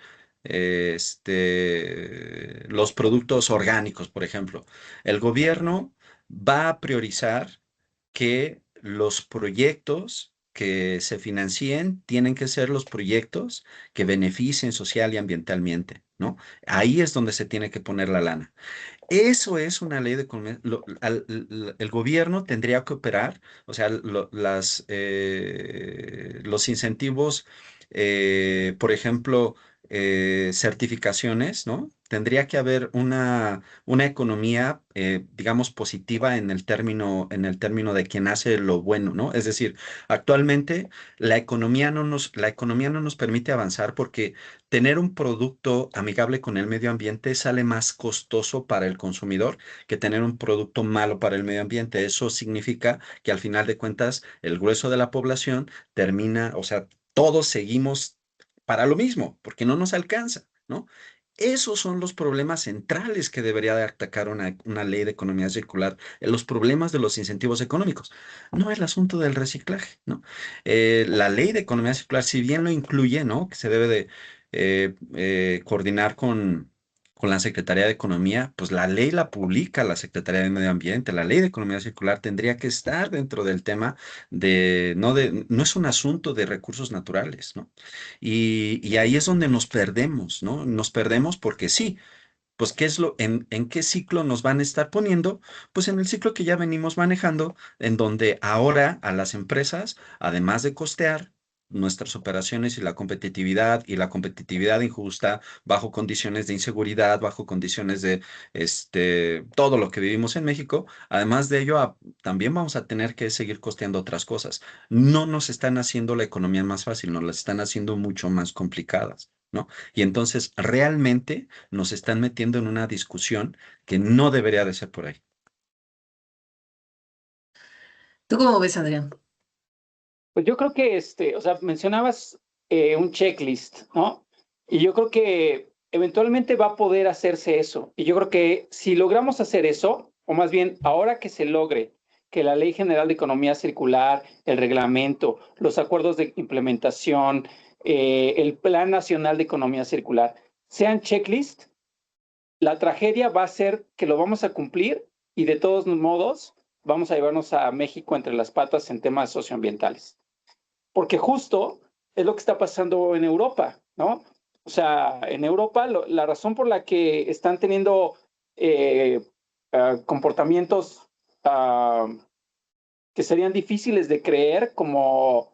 los productos orgánicos, por ejemplo. El gobierno va a priorizar que los proyectos que se financien tienen que ser los proyectos que beneficien social y ambientalmente, ¿no? Ahí es donde se tiene que poner la lana. Eso es una ley de economía. El gobierno tendría que operar, o sea, los incentivos, por ejemplo, certificaciones, ¿no? Tendría que haber una economía, digamos, positiva en el término de quien hace lo bueno, ¿no? Es decir, actualmente la economía no nos permite avanzar porque tener un producto amigable con el medio ambiente sale más costoso para el consumidor que tener un producto malo para el medio ambiente. Eso significa que al final de cuentas el grueso de la población termina, o sea, todos seguimos para lo mismo, porque no nos alcanza, ¿no? Esos son los problemas centrales que debería de atacar una ley de economía circular, los problemas de los incentivos económicos, no el asunto del reciclaje, ¿no? La ley de economía circular, si bien lo incluye, ¿no? Que se debe de coordinar con la Secretaría de Economía, pues la ley la publica la Secretaría de Medio Ambiente. La ley de economía circular tendría que estar dentro del tema no es un asunto de recursos naturales, ¿no? Y ahí es donde nos perdemos, ¿no? Nos perdemos porque sí. Pues, en qué ciclo nos van a estar poniendo? Pues en el ciclo que ya venimos manejando, en donde ahora a las empresas, además de costear nuestras operaciones y la competitividad injusta, bajo condiciones de inseguridad, bajo condiciones de todo lo que vivimos en México, además de ello, también vamos a tener que seguir costeando otras cosas. No nos están haciendo la economía más fácil, nos la están haciendo mucho más complicadas, ¿no? Y entonces realmente nos están metiendo en una discusión que no debería de ser por ahí. ¿Tú cómo ves, Adrián? Pues yo creo que, o sea, mencionabas un checklist, ¿no? Y yo creo que eventualmente va a poder hacerse eso. Y yo creo que si logramos hacer eso, o más bien ahora que se logre que la Ley General de Economía Circular, el reglamento, los acuerdos de implementación, el Plan Nacional de Economía Circular. Sean checklist, la tragedia va a ser que lo vamos a cumplir y de todos modos vamos a llevarnos a México entre las patas en temas socioambientales. Porque justo es lo que está pasando en Europa, ¿no? O sea, en Europa la razón por la que están teniendo comportamientos que serían difíciles de creer, como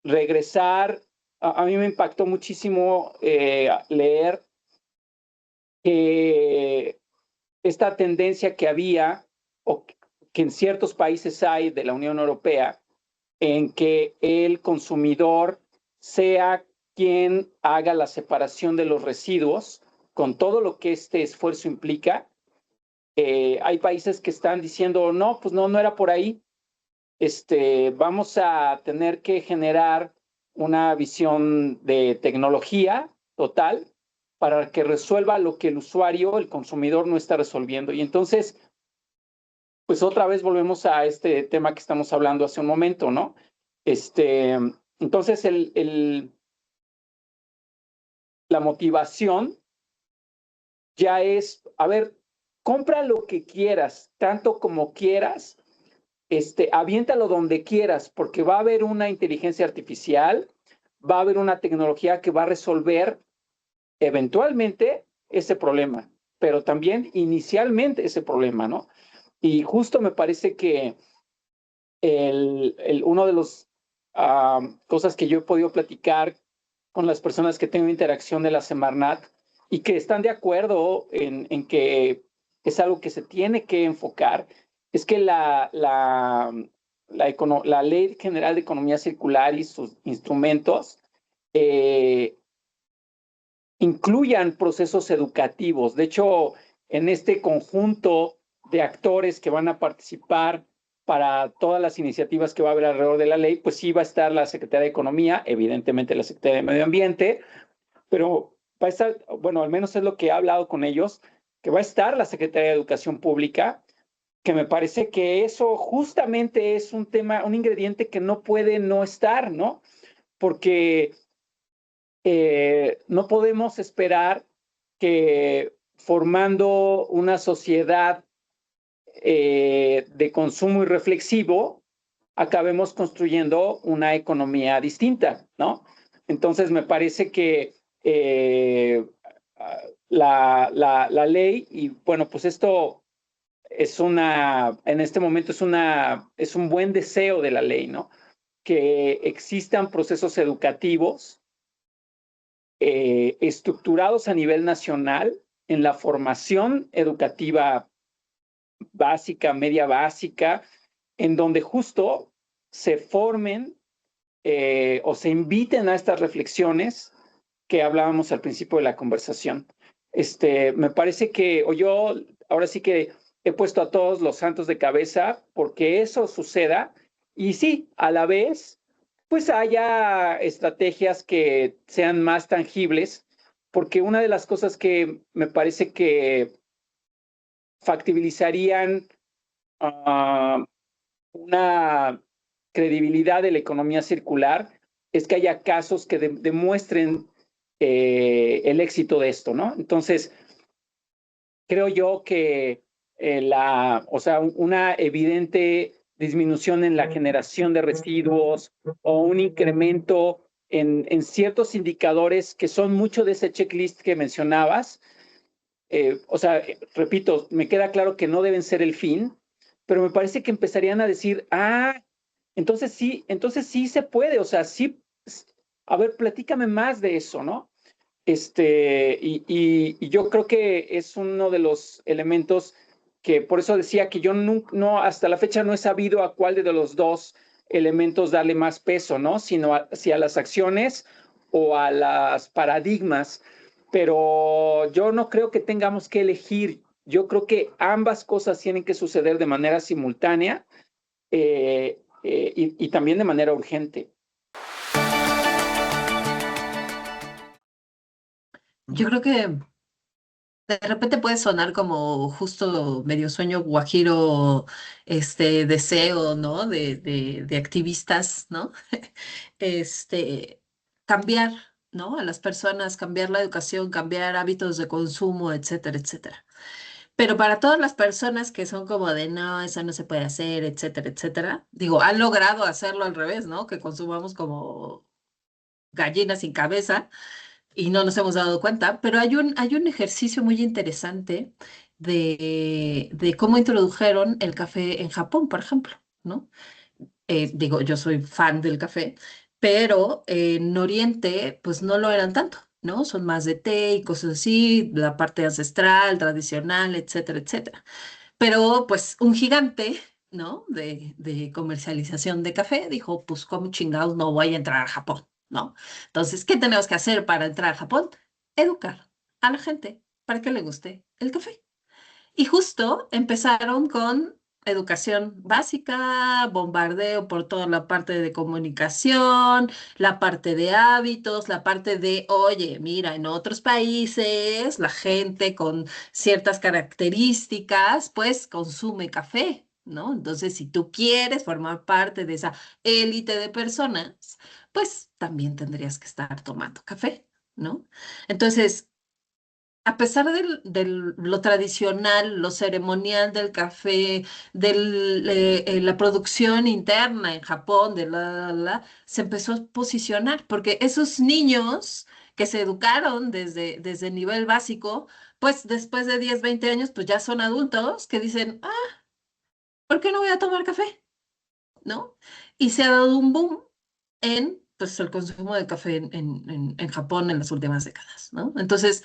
regresar, a mí me impactó muchísimo leer que esta tendencia que había, o que en ciertos países hay de la Unión Europea, en que el consumidor sea quien haga la separación de los residuos, con todo lo que este esfuerzo implica. Hay países que están diciendo, no, pues no era por ahí. Vamos a tener que generar una visión de tecnología total para que resuelva lo que el usuario, el consumidor, no está resolviendo. Y entonces, pues otra vez volvemos a este tema que estamos hablando hace un momento, ¿no? Entonces, la motivación ya es, a ver, compra lo que quieras, tanto como quieras, aviéntalo donde quieras, porque va a haber una inteligencia artificial, va a haber una tecnología que va a resolver eventualmente ese problema, pero también inicialmente ese problema, ¿no? Y justo me parece que uno de los cosas que yo he podido platicar con las personas que tengo interacción de la Semarnat y que están de acuerdo en que es algo que se tiene que enfocar, es que la Ley General de Economía Circular y sus instrumentos incluyan procesos educativos. De hecho, en este conjunto de actores que van a participar para todas las iniciativas que va a haber alrededor de la ley, pues sí va a estar la Secretaría de Economía, evidentemente la Secretaría de Medio Ambiente, pero va a estar, bueno, al menos es lo que he hablado con ellos, que va a estar la Secretaría de Educación Pública, que me parece que eso justamente es un tema, un ingrediente que no puede no estar, ¿no? Porque no podemos esperar que formando una sociedad de consumo irreflexivo acabemos construyendo una economía distinta, ¿no? Entonces me parece que la ley, y bueno, pues esto es en este momento es un buen deseo de la ley, ¿no? Que existan procesos educativos estructurados a nivel nacional en la formación educativa básica, media básica, en donde justo se formen o se inviten a estas reflexiones que hablábamos al principio de la conversación. Me parece que, o yo ahora sí que he puesto a todos los santos de cabeza porque eso suceda y sí, a la vez, pues haya estrategias que sean más tangibles, porque una de las cosas que me parece que factibilizarían una credibilidad de la economía circular es que haya casos que demuestren el éxito de esto, ¿no? Entonces, creo yo que o sea, una evidente disminución en la generación de residuos o un incremento en ciertos indicadores que son mucho de ese checklist que mencionabas. O sea, repito, me queda claro que no deben ser el fin, pero me parece que empezarían a decir, entonces sí se puede, o sea, sí, a ver, platícame más de eso, ¿no? Y yo creo que es uno de los elementos que por eso decía que yo no hasta la fecha no he sabido a cuál de los dos elementos darle más peso, ¿no? Si a las acciones o a las paradigmas, pero yo no creo que tengamos que elegir. Yo creo que ambas cosas tienen que suceder de manera simultánea y también de manera urgente. Yo creo que de repente puede sonar como justo medio sueño guajiro, deseo, ¿no? De activistas, ¿no? Este, cambiar, ¿no? A las personas, cambiar la educación, cambiar hábitos de consumo, etcétera, etcétera. Pero para todas las personas que son como de, no, eso no se puede hacer, etcétera, etcétera, digo, han logrado hacerlo al revés, ¿no? Que consumamos como gallinas sin cabeza y no nos hemos dado cuenta, pero hay un ejercicio muy interesante de cómo introdujeron el café en Japón, por ejemplo, ¿no? Digo, yo soy fan del café, pero en Oriente, pues no lo eran tanto, ¿no? Son más de té y cosas así, la parte ancestral, tradicional, etcétera, etcétera. Pero pues un gigante, ¿no? De comercialización de café dijo, pues cómo chingados no voy a entrar a Japón, ¿no? Entonces, ¿qué tenemos que hacer para entrar a Japón? Educar a la gente para que le guste el café. Y justo empezaron con educación básica, bombardeo por toda la parte de comunicación, la parte de hábitos, la parte de, oye, mira, en otros países la gente con ciertas características, pues consume café, ¿no? Entonces, si tú quieres formar parte de esa élite de personas, pues también tendrías que estar tomando café, ¿no? Entonces, a pesar de lo tradicional, lo ceremonial del café, de la producción interna en Japón, se empezó a posicionar, porque esos niños que se educaron desde nivel básico, pues después de 10, 20 años, pues ya son adultos que dicen, ah, ¿por qué no voy a tomar café? ¿No? Y se ha dado un boom en, pues, el consumo de café en Japón en las últimas décadas, ¿no? Entonces,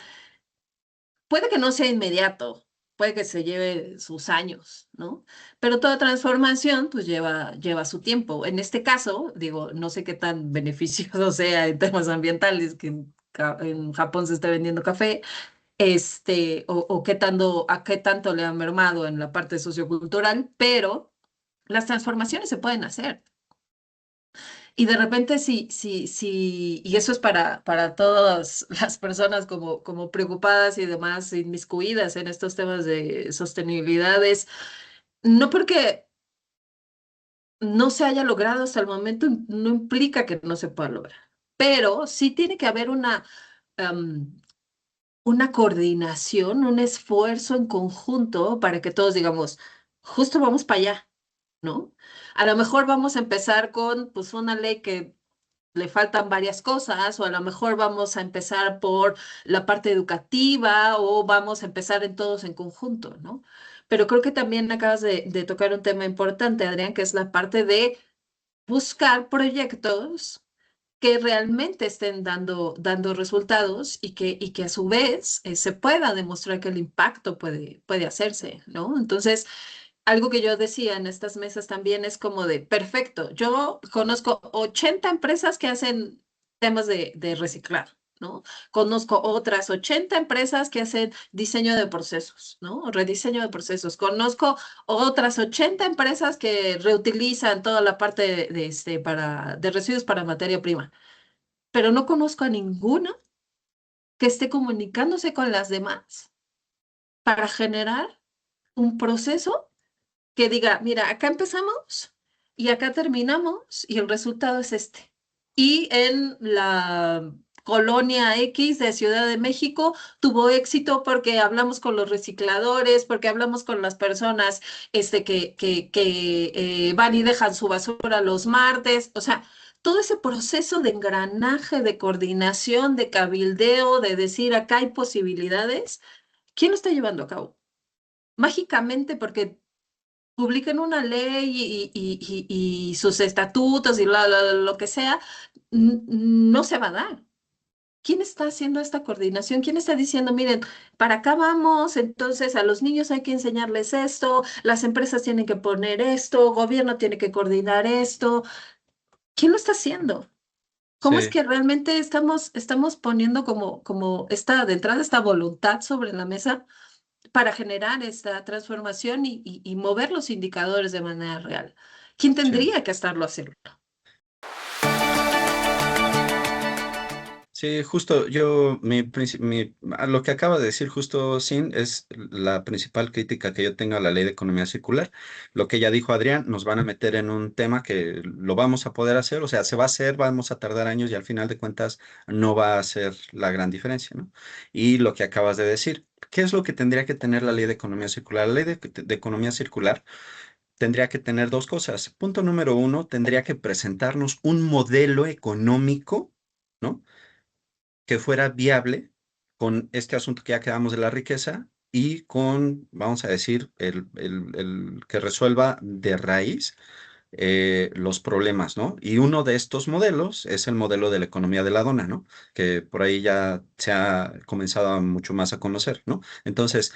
puede que no sea inmediato, puede que se lleve sus años, ¿no? Pero toda transformación pues lleva su tiempo. En este caso, digo, no sé qué tan beneficioso sea en temas ambientales que en Japón se esté vendiendo café, o a qué tanto le ha mermado en la parte sociocultural, pero las transformaciones se pueden hacer. Y de repente sí, y eso es para todas las personas como preocupadas y demás, inmiscuidas en estos temas de sostenibilidad, no porque no se haya logrado hasta el momento, no implica que no se pueda lograr, pero sí tiene que haber em, una coordinación, un esfuerzo en conjunto para que todos digamos, justo vamos para allá, ¿no? A lo mejor vamos a empezar con pues una ley que le faltan varias cosas, o a lo mejor vamos a empezar por la parte educativa, o vamos a empezar en todos en conjunto, ¿no? Pero creo que también acabas de tocar un tema importante, Adrián, que es la parte de buscar proyectos que realmente estén dando resultados y que a su vez se pueda demostrar que el impacto puede hacerse, ¿no? Entonces, algo que yo decía en estas mesas también es como de, perfecto, yo conozco 80 empresas que hacen temas de reciclado, ¿no? Conozco otras 80 empresas que hacen diseño de procesos, ¿no? Rediseño de procesos. Conozco otras 80 empresas que reutilizan toda la parte de residuos para materia prima, pero no conozco a ninguna que esté comunicándose con las demás para generar un proceso que diga, mira, acá empezamos y acá terminamos y el resultado es este. Y en la colonia X de Ciudad de México tuvo éxito porque hablamos con los recicladores, porque hablamos con las personas que van y dejan su basura los martes. O sea, todo ese proceso de engranaje, de coordinación, de cabildeo, de decir acá hay posibilidades, ¿quién lo está llevando a cabo? Mágicamente porque publiquen una ley y sus estatutos y lo que sea, no se va a dar. ¿Quién está haciendo esta coordinación? ¿Quién está diciendo, miren, para acá vamos, entonces a los niños hay que enseñarles esto, las empresas tienen que poner esto, gobierno tiene que coordinar esto? ¿Quién lo está haciendo? ¿Cómo es Sí. que realmente estamos poniendo como esta, de entrada, esta voluntad sobre la mesa para generar esta transformación y mover los indicadores de manera real? ¿Quién Sí. tendría que estarlo haciendo? Sí, Sí, justo lo que acaba de decir justo Sin es la principal crítica que yo tengo a la ley de economía circular. Lo que ya dijo Adrián, nos van a meter en un tema que lo vamos a poder hacer, o sea, se va a hacer, vamos a tardar años y al final de cuentas no va a ser la gran diferencia, ¿no? Y lo que acabas de decir, ¿qué es lo que tendría que tener la ley de economía circular? La ley de economía circular tendría que tener dos cosas. Punto número uno, tendría que presentarnos un modelo económico, ¿no? Que fuera viable con este asunto que ya quedamos de la riqueza y con, vamos a decir, el que resuelva de raíz los problemas, ¿no? Y uno de estos modelos es el modelo de la economía de la dona, ¿no? Que por ahí ya se ha comenzado mucho más a conocer, ¿no? Entonces,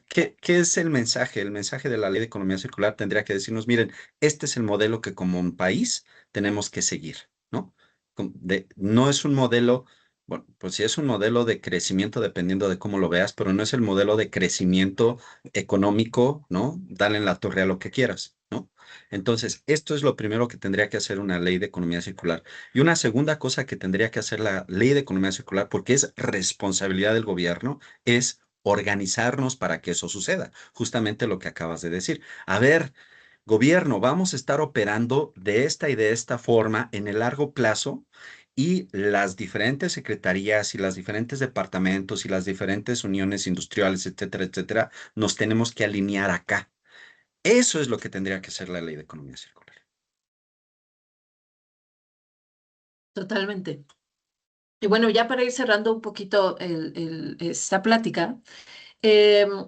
¿qué es el mensaje? El mensaje de la ley de economía circular tendría que decirnos, miren, este es el modelo que como un país tenemos que seguir, ¿no? No es un modelo. Bueno, pues sí es un modelo de crecimiento dependiendo de cómo lo veas, pero no es el modelo de crecimiento económico, ¿no? Dale en la torre a lo que quieras, ¿no? Entonces, esto es lo primero que tendría que hacer una ley de economía circular. Y una segunda cosa que tendría que hacer la ley de economía circular, porque es responsabilidad del gobierno, es organizarnos para que eso suceda. Justamente lo que acabas de decir. A ver, gobierno, vamos a estar operando de esta y de esta forma en el largo plazo y las diferentes secretarías y los diferentes departamentos y las diferentes uniones industriales, etcétera, etcétera, nos tenemos que alinear acá. Eso es lo que tendría que ser la ley de economía circular. Totalmente. Y bueno, ya para ir cerrando un poquito esta plática, em,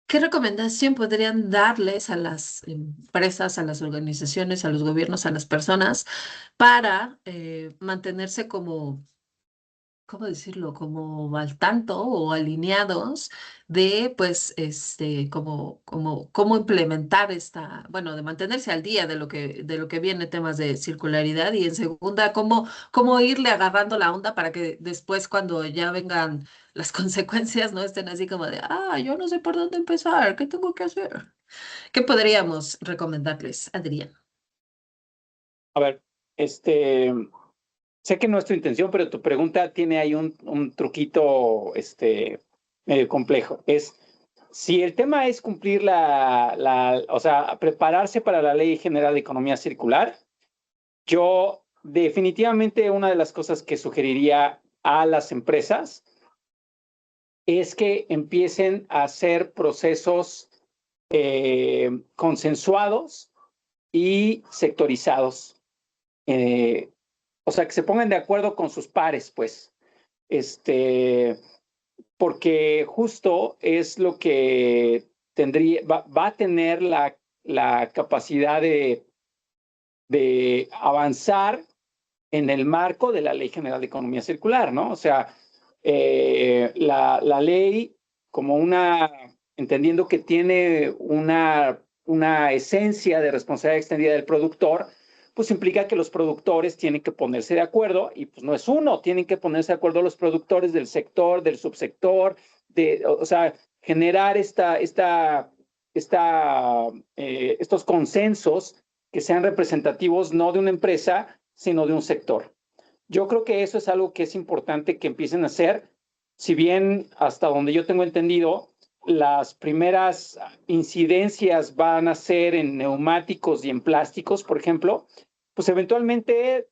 ¿qué recomendación podrían darles a las empresas, a las organizaciones, a los gobiernos, a las personas para mantenerse como, ¿cómo decirlo? Como al tanto o alineados de, pues, cómo implementar bueno, de mantenerse al día de lo que viene temas de circularidad y en segunda, cómo irle agarrando la onda para que después cuando ya vengan las consecuencias no estén así como de, yo no sé por dónde empezar, ¿qué tengo que hacer? ¿Qué podríamos recomendarles, Adrián? A ver, sé que no es tu intención, pero tu pregunta tiene ahí un truquito, medio complejo. Es, si el tema es cumplir o sea, prepararse para la Ley General de Economía Circular, yo definitivamente una de las cosas que sugeriría a las empresas es que empiecen a hacer procesos consensuados y sectorizados. Eh, o sea, que se pongan de acuerdo con sus pares, pues. Porque justo es lo que va a tener la capacidad de avanzar en el marco de la Ley General de Economía Circular, ¿no? O sea, la ley como entendiendo que tiene una esencia de responsabilidad extendida del productor, pues implica que los productores tienen que ponerse de acuerdo y pues no es uno, tienen que ponerse de acuerdo los productores del sector, del subsector, o sea, generar estos consensos que sean representativos no de una empresa, sino de un sector. Yo creo que eso es algo que es importante que empiecen a hacer, si bien hasta donde yo tengo entendido, las primeras incidencias van a ser en neumáticos y en plásticos, por ejemplo, pues eventualmente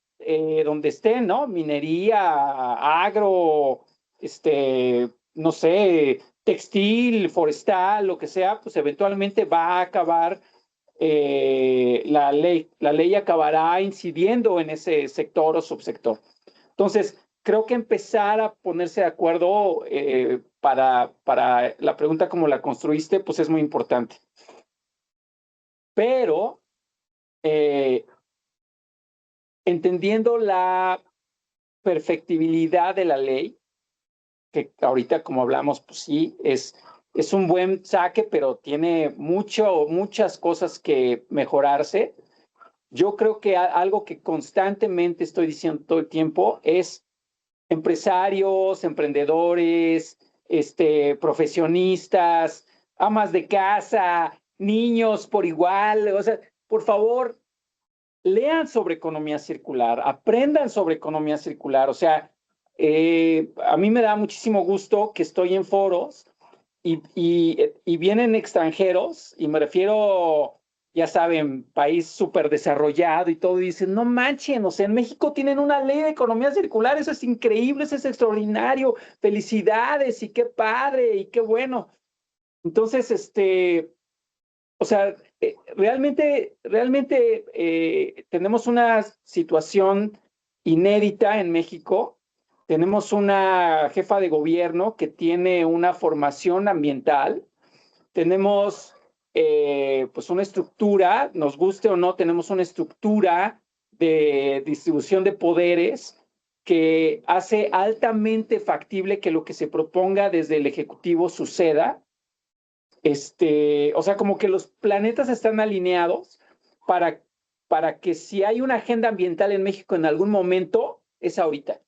donde estén, ¿no? Minería, agro, no sé, textil, forestal, lo que sea, pues eventualmente va a acabar la ley acabará incidiendo en ese sector o subsector. Entonces, creo que empezar a ponerse de acuerdo para la pregunta como la construiste, pues es muy importante. Pero entendiendo la perfectibilidad de la ley, que ahorita como hablamos, pues sí, es un buen saque, pero tiene muchas cosas que mejorarse. Yo creo que algo que constantemente estoy diciendo todo el tiempo es empresarios, emprendedores, profesionistas, amas de casa, niños por igual. O sea, por favor, lean sobre economía circular, aprendan sobre economía circular. O sea, A mí me da muchísimo gusto que estoy en foros y vienen extranjeros, y me refiero, ya saben, país súper desarrollado y todo, y dicen, no manchen, o sea, en México tienen una ley de economía circular, eso es increíble, eso es extraordinario, felicidades, y qué padre, y qué bueno. Entonces, o sea, realmente tenemos una situación inédita en México. Tenemos una jefa de gobierno que tiene una formación ambiental. Tenemos pues una estructura, nos guste o no, tenemos una estructura de distribución de poderes que hace altamente factible que lo que se proponga desde el Ejecutivo suceda. O sea, como que los planetas están alineados para, para que si hay una agenda ambiental en México en algún momento, es ahorita.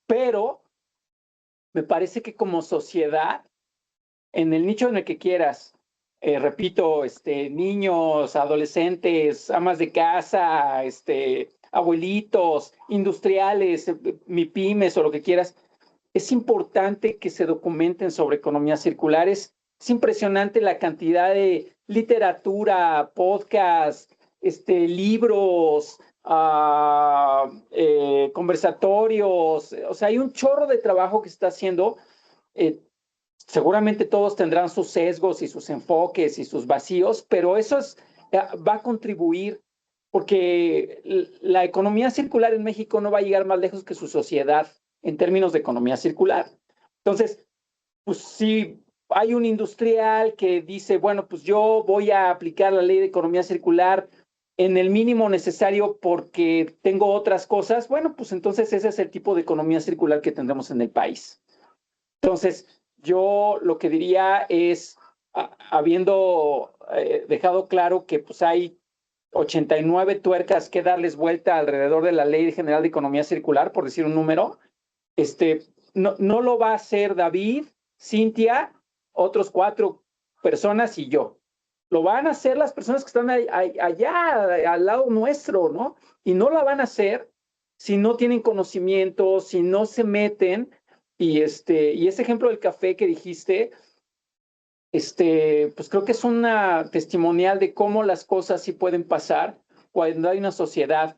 Pero me parece que como sociedad, en el nicho en el que quieras, repito, niños, adolescentes, amas de casa, abuelitos, industriales, MIPYMES o lo que quieras, es importante que se documenten sobre economía circular. Es impresionante la cantidad de literatura, podcast, libros, conversatorios. O sea, hay un chorro de trabajo que se está haciendo. Seguramente todos tendrán sus sesgos y sus enfoques y sus vacíos, pero eso va a contribuir, porque la economía circular en México no va a llegar más lejos que su sociedad en términos de economía circular. Entonces, pues si hay un industrial que dice, bueno, pues yo voy a aplicar la ley de economía circular en el mínimo necesario porque tengo otras cosas, bueno, pues entonces ese es el tipo de economía circular que tendremos en el país. Entonces, yo lo que diría es, habiendo dejado claro que pues hay 89 tuercas que darles vuelta alrededor de la Ley General de Economía Circular, por decir un número, no lo va a hacer David, Cintia, otros 4 personas y yo. Lo van a hacer las personas que están allá, al lado nuestro, ¿no? Y no lo van a hacer si no tienen conocimiento, si no se meten. Y ese ejemplo del café que dijiste, pues creo que es una testimonial de cómo las cosas sí pueden pasar cuando hay una sociedad,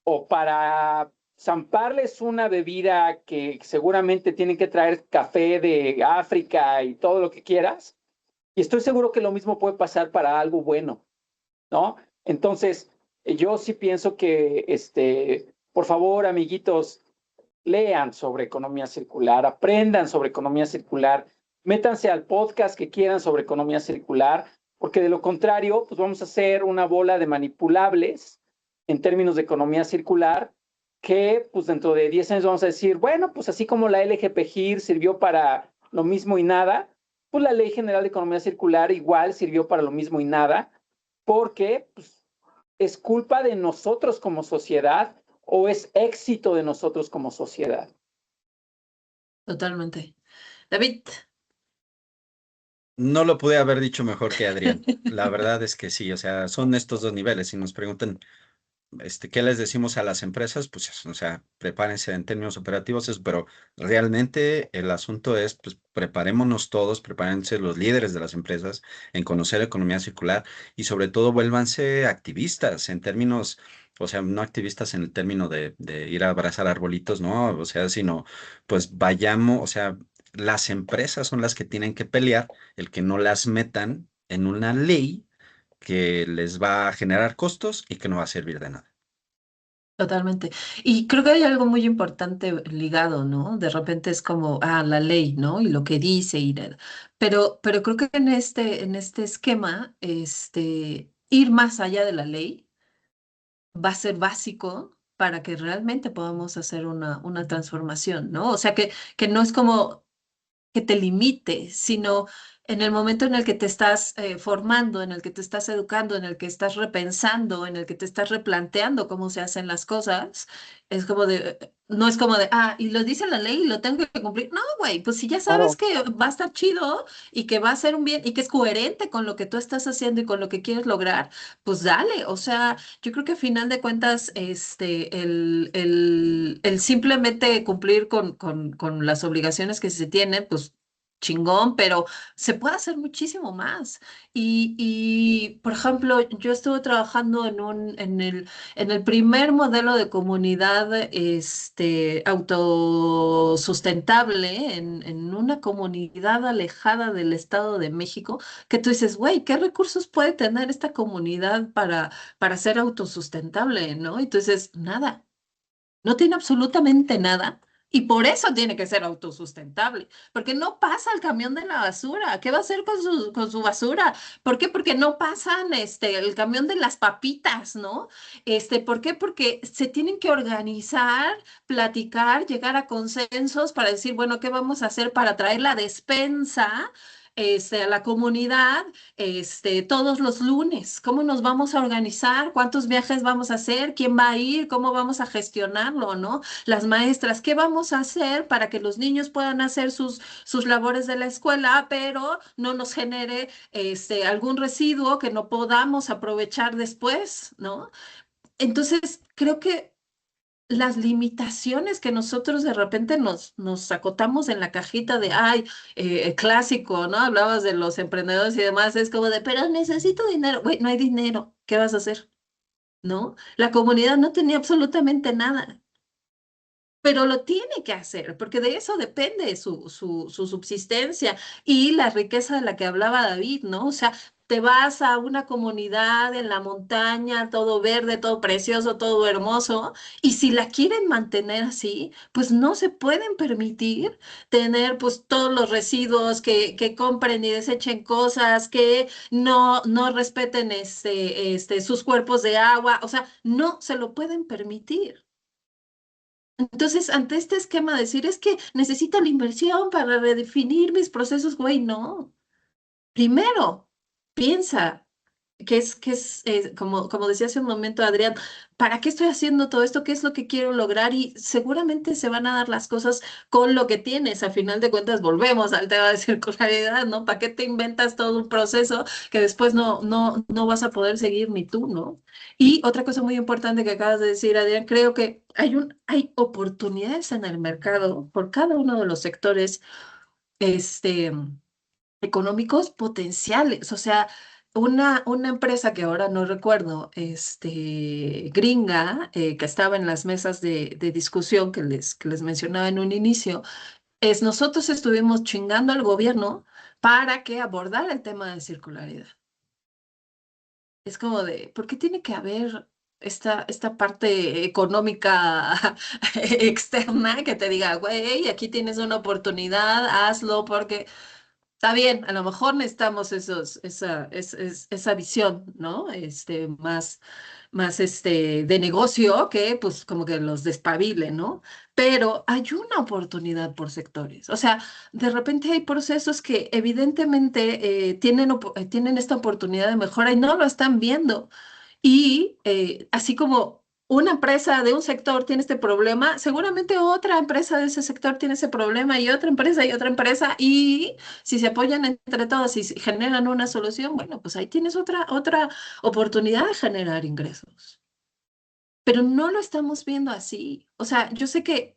o para zamparles una bebida que seguramente tienen que traer café de África y todo lo que quieras. Y estoy seguro que lo mismo puede pasar para algo bueno, ¿no? Entonces, yo sí pienso que, por favor, amiguitos, lean sobre economía circular, aprendan sobre economía circular, métanse al podcast que quieran sobre economía circular, porque de lo contrario, pues vamos a hacer una bola de manipulables en términos de economía circular, que pues dentro de 10 años vamos a decir, bueno, pues así como la LGPGIR sirvió para lo mismo y nada, pues la Ley General de Economía Circular igual sirvió para lo mismo y nada, porque pues, es culpa de nosotros como sociedad, o es éxito de nosotros como sociedad. Totalmente. David. No lo pude haber dicho mejor que Adrián. La verdad es que sí, o sea, son estos dos niveles. Si nos preguntan, ¿qué les decimos a las empresas? Pues, o sea, prepárense en términos operativos, pero realmente el asunto es, pues, preparémonos todos, prepárense los líderes de las empresas en conocer la economía circular y sobre todo vuélvanse activistas en términos, o sea, no activistas en el término de ir a abrazar arbolitos, no, o sea, sino, pues, vayamos, o sea, las empresas son las que tienen que pelear el que no las metan en una ley que les va a generar costos y que no va a servir de nada. Totalmente. Y creo que hay algo muy importante ligado, ¿no? De repente es como, la ley, ¿no? Y lo que dice, pero creo que en este esquema, ir más allá de la ley va a ser básico para que realmente podamos hacer una transformación, ¿no? O sea, que no es como que te limite, sino en el momento en el que te estás formando, en el que te estás educando, en el que estás repensando, en el que te estás replanteando cómo se hacen las cosas, es como de, no es como de, ah, y lo dice la ley y lo tengo que cumplir. No, güey, pues si ya sabes Claro, que va a estar chido y que va a ser un bien y que es coherente con lo que tú estás haciendo y con lo que quieres lograr, pues dale. O sea, yo creo que a final de cuentas, el simplemente cumplir con las obligaciones que se tienen, pues chingón, pero se puede hacer muchísimo más. Por ejemplo, yo estuve trabajando en el primer modelo de comunidad autosustentable en una comunidad alejada del Estado de México, que tú dices, güey, ¿qué recursos puede tener esta comunidad para ser autosustentable, ¿no? Entonces, nada, no tiene absolutamente nada. Y por eso tiene que ser autosustentable, porque no pasa el camión de la basura. ¿Qué va a hacer con su basura? ¿Por qué? Porque no pasan el camión de las papitas, ¿no? ¿Por qué? Porque se tienen que organizar, platicar, llegar a consensos para decir, bueno, ¿qué vamos a hacer para traer la despensa? A la comunidad todos los lunes. ¿Cómo nos vamos a organizar? ¿Cuántos viajes vamos a hacer? ¿Quién va a ir? ¿Cómo vamos a gestionarlo, no? Las maestras, ¿qué vamos a hacer para que los niños puedan hacer sus labores de la escuela, pero no nos genere algún residuo que no podamos aprovechar después, ¿no? Entonces, creo que las limitaciones que nosotros de repente nos acotamos en la cajita de, ay, clásico, ¿no? Hablabas de los emprendedores y demás, es como de, pero necesito dinero. Güey, no hay dinero, ¿qué vas a hacer? ¿No? La comunidad no tenía absolutamente nada, pero lo tiene que hacer, porque de eso depende su subsistencia y la riqueza de la que hablaba David, ¿no? O sea, te vas a una comunidad en la montaña, todo verde, todo precioso, todo hermoso, y si la quieren mantener así, pues no se pueden permitir tener pues todos los residuos que compren y desechen cosas, que no respeten sus cuerpos de agua, o sea, no se lo pueden permitir. Entonces, ante este esquema, decir es que necesito la inversión para redefinir mis procesos, güey, no. Primero, piensa como decía hace un momento Adrián, ¿para qué estoy haciendo todo esto? ¿Qué es lo que quiero lograr? Y seguramente se van a dar las cosas con lo que tienes. A final de cuentas, volvemos al tema de circularidad, ¿no? ¿Para qué te inventas todo un proceso que después no vas a poder seguir ni tú, ¿no? Y otra cosa muy importante que acabas de decir, Adrián, creo que hay oportunidades en el mercado por cada uno de los sectores, este económicos potenciales. O sea, una empresa que ahora no recuerdo, gringa, que estaba en las mesas de discusión que les mencionaba en un inicio, nosotros estuvimos chingando al gobierno para que abordara el tema de circularidad. Es como de, ¿por qué tiene que haber esta parte económica externa que te diga, güey, aquí tienes una oportunidad, hazlo porque está bien, a lo mejor necesitamos esa visión, ¿no? Más de negocio que pues como que los despabile, ¿no? Pero hay una oportunidad por sectores. O sea, de repente hay procesos que evidentemente tienen esta oportunidad de mejora y no lo están viendo. Y así como una empresa de un sector tiene este problema, seguramente otra empresa de ese sector tiene ese problema y otra empresa. Y si se apoyan entre todas y generan una solución, bueno, pues ahí tienes otra oportunidad de generar ingresos. Pero no lo estamos viendo así. O sea, yo sé que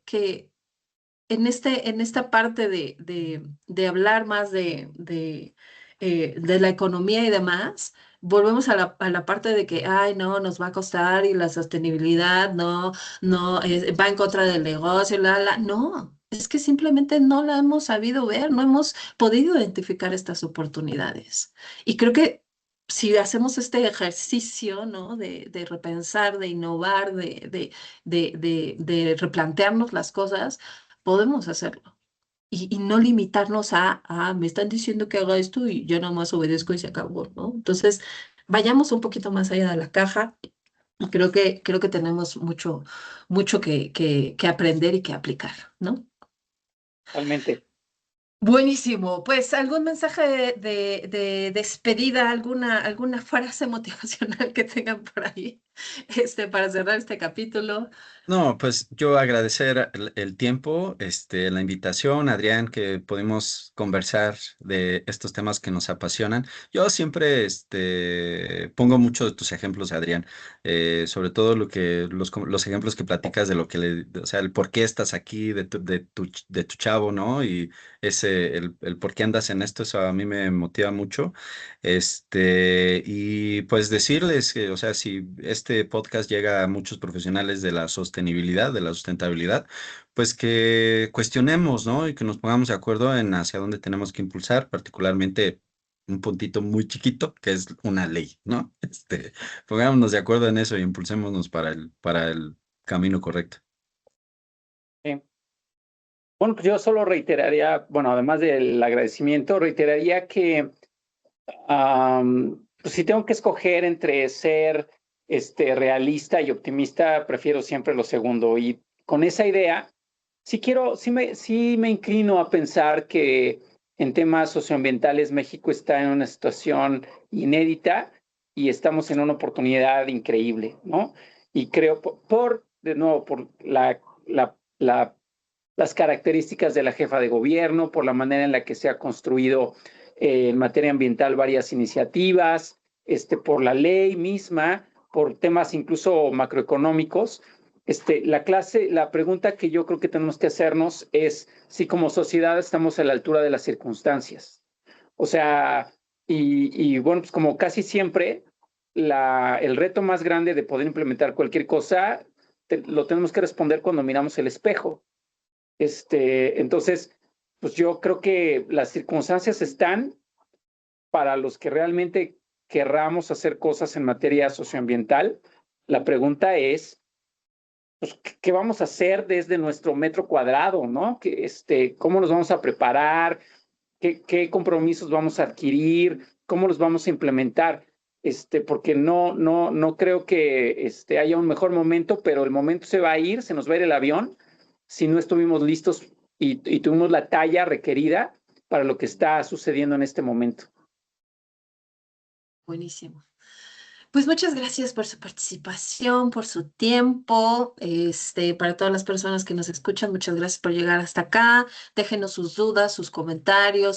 en esta parte de hablar más de la economía y demás, volvemos a la parte de que, ay, no, nos va a costar y la sostenibilidad no, va en contra del negocio, No, es que simplemente no la hemos sabido ver, no hemos podido identificar estas oportunidades. Y creo que si hacemos este ejercicio, ¿no? De repensar, de innovar, de replantearnos las cosas, podemos hacerlo. Y no limitarnos me están diciendo que haga esto y yo nomás obedezco y se acabó, ¿no? Entonces, vayamos un poquito más allá de la caja. Y creo que tenemos mucho que aprender y que aplicar, ¿no? totalmente. Buenísimo. Pues algún mensaje de despedida, alguna frase motivacional que tengan por ahí, para cerrar este capítulo. No, pues yo agradecer el tiempo, la invitación, Adrián, que pudimos conversar de estos temas que nos apasionan. Yo siempre, pongo mucho de tus ejemplos, Adrián, sobre todo los ejemplos que platicas de lo que o sea, el por qué estás aquí, de tu chavo, ¿no? Y el por qué andas en esto, eso a mí me motiva mucho. Y pues decirles que, o sea, si este podcast llega a muchos profesionales de la sostenibilidad, de la sustentabilidad, pues que cuestionemos, ¿no? Y que nos pongamos de acuerdo en hacia dónde tenemos que impulsar, particularmente un puntito muy chiquito, que es una ley, ¿no? Pongámonos de acuerdo en eso y impulsémonos para el camino correcto. Sí. Bueno, pues yo solo reiteraría, bueno, además del agradecimiento, reiteraría que pues si tengo que escoger entre ser realista y optimista, prefiero siempre lo segundo. Y con esa idea, sí me inclino a pensar que en temas socioambientales México está en una situación inédita y estamos en una oportunidad increíble, ¿no? Y creo, de nuevo, por las características de la jefa de gobierno, por la manera en la que se ha construido en materia ambiental varias iniciativas, por la ley misma, por temas incluso macroeconómicos. La pregunta que yo creo que tenemos que hacernos es si como sociedad estamos a la altura de las circunstancias. O sea, y bueno, pues como casi siempre, el reto más grande de poder implementar cualquier cosa lo tenemos que responder cuando miramos el espejo. Entonces, pues yo creo que las circunstancias están para los que realmente querramos hacer cosas en materia socioambiental. La pregunta es, pues, ¿qué vamos a hacer desde nuestro metro cuadrado, ¿no? ¿Cómo nos vamos a preparar? ¿Qué compromisos vamos a adquirir? ¿Cómo los vamos a implementar? Porque no creo que haya un mejor momento, pero el momento se va a ir, se nos va a ir el avión si no estuvimos listos y tuvimos la talla requerida para lo que está sucediendo en este momento. Buenísimo. Pues muchas gracias por su participación, por su tiempo. Para todas las personas que nos escuchan, muchas gracias por llegar hasta acá. Déjenos sus dudas, sus comentarios.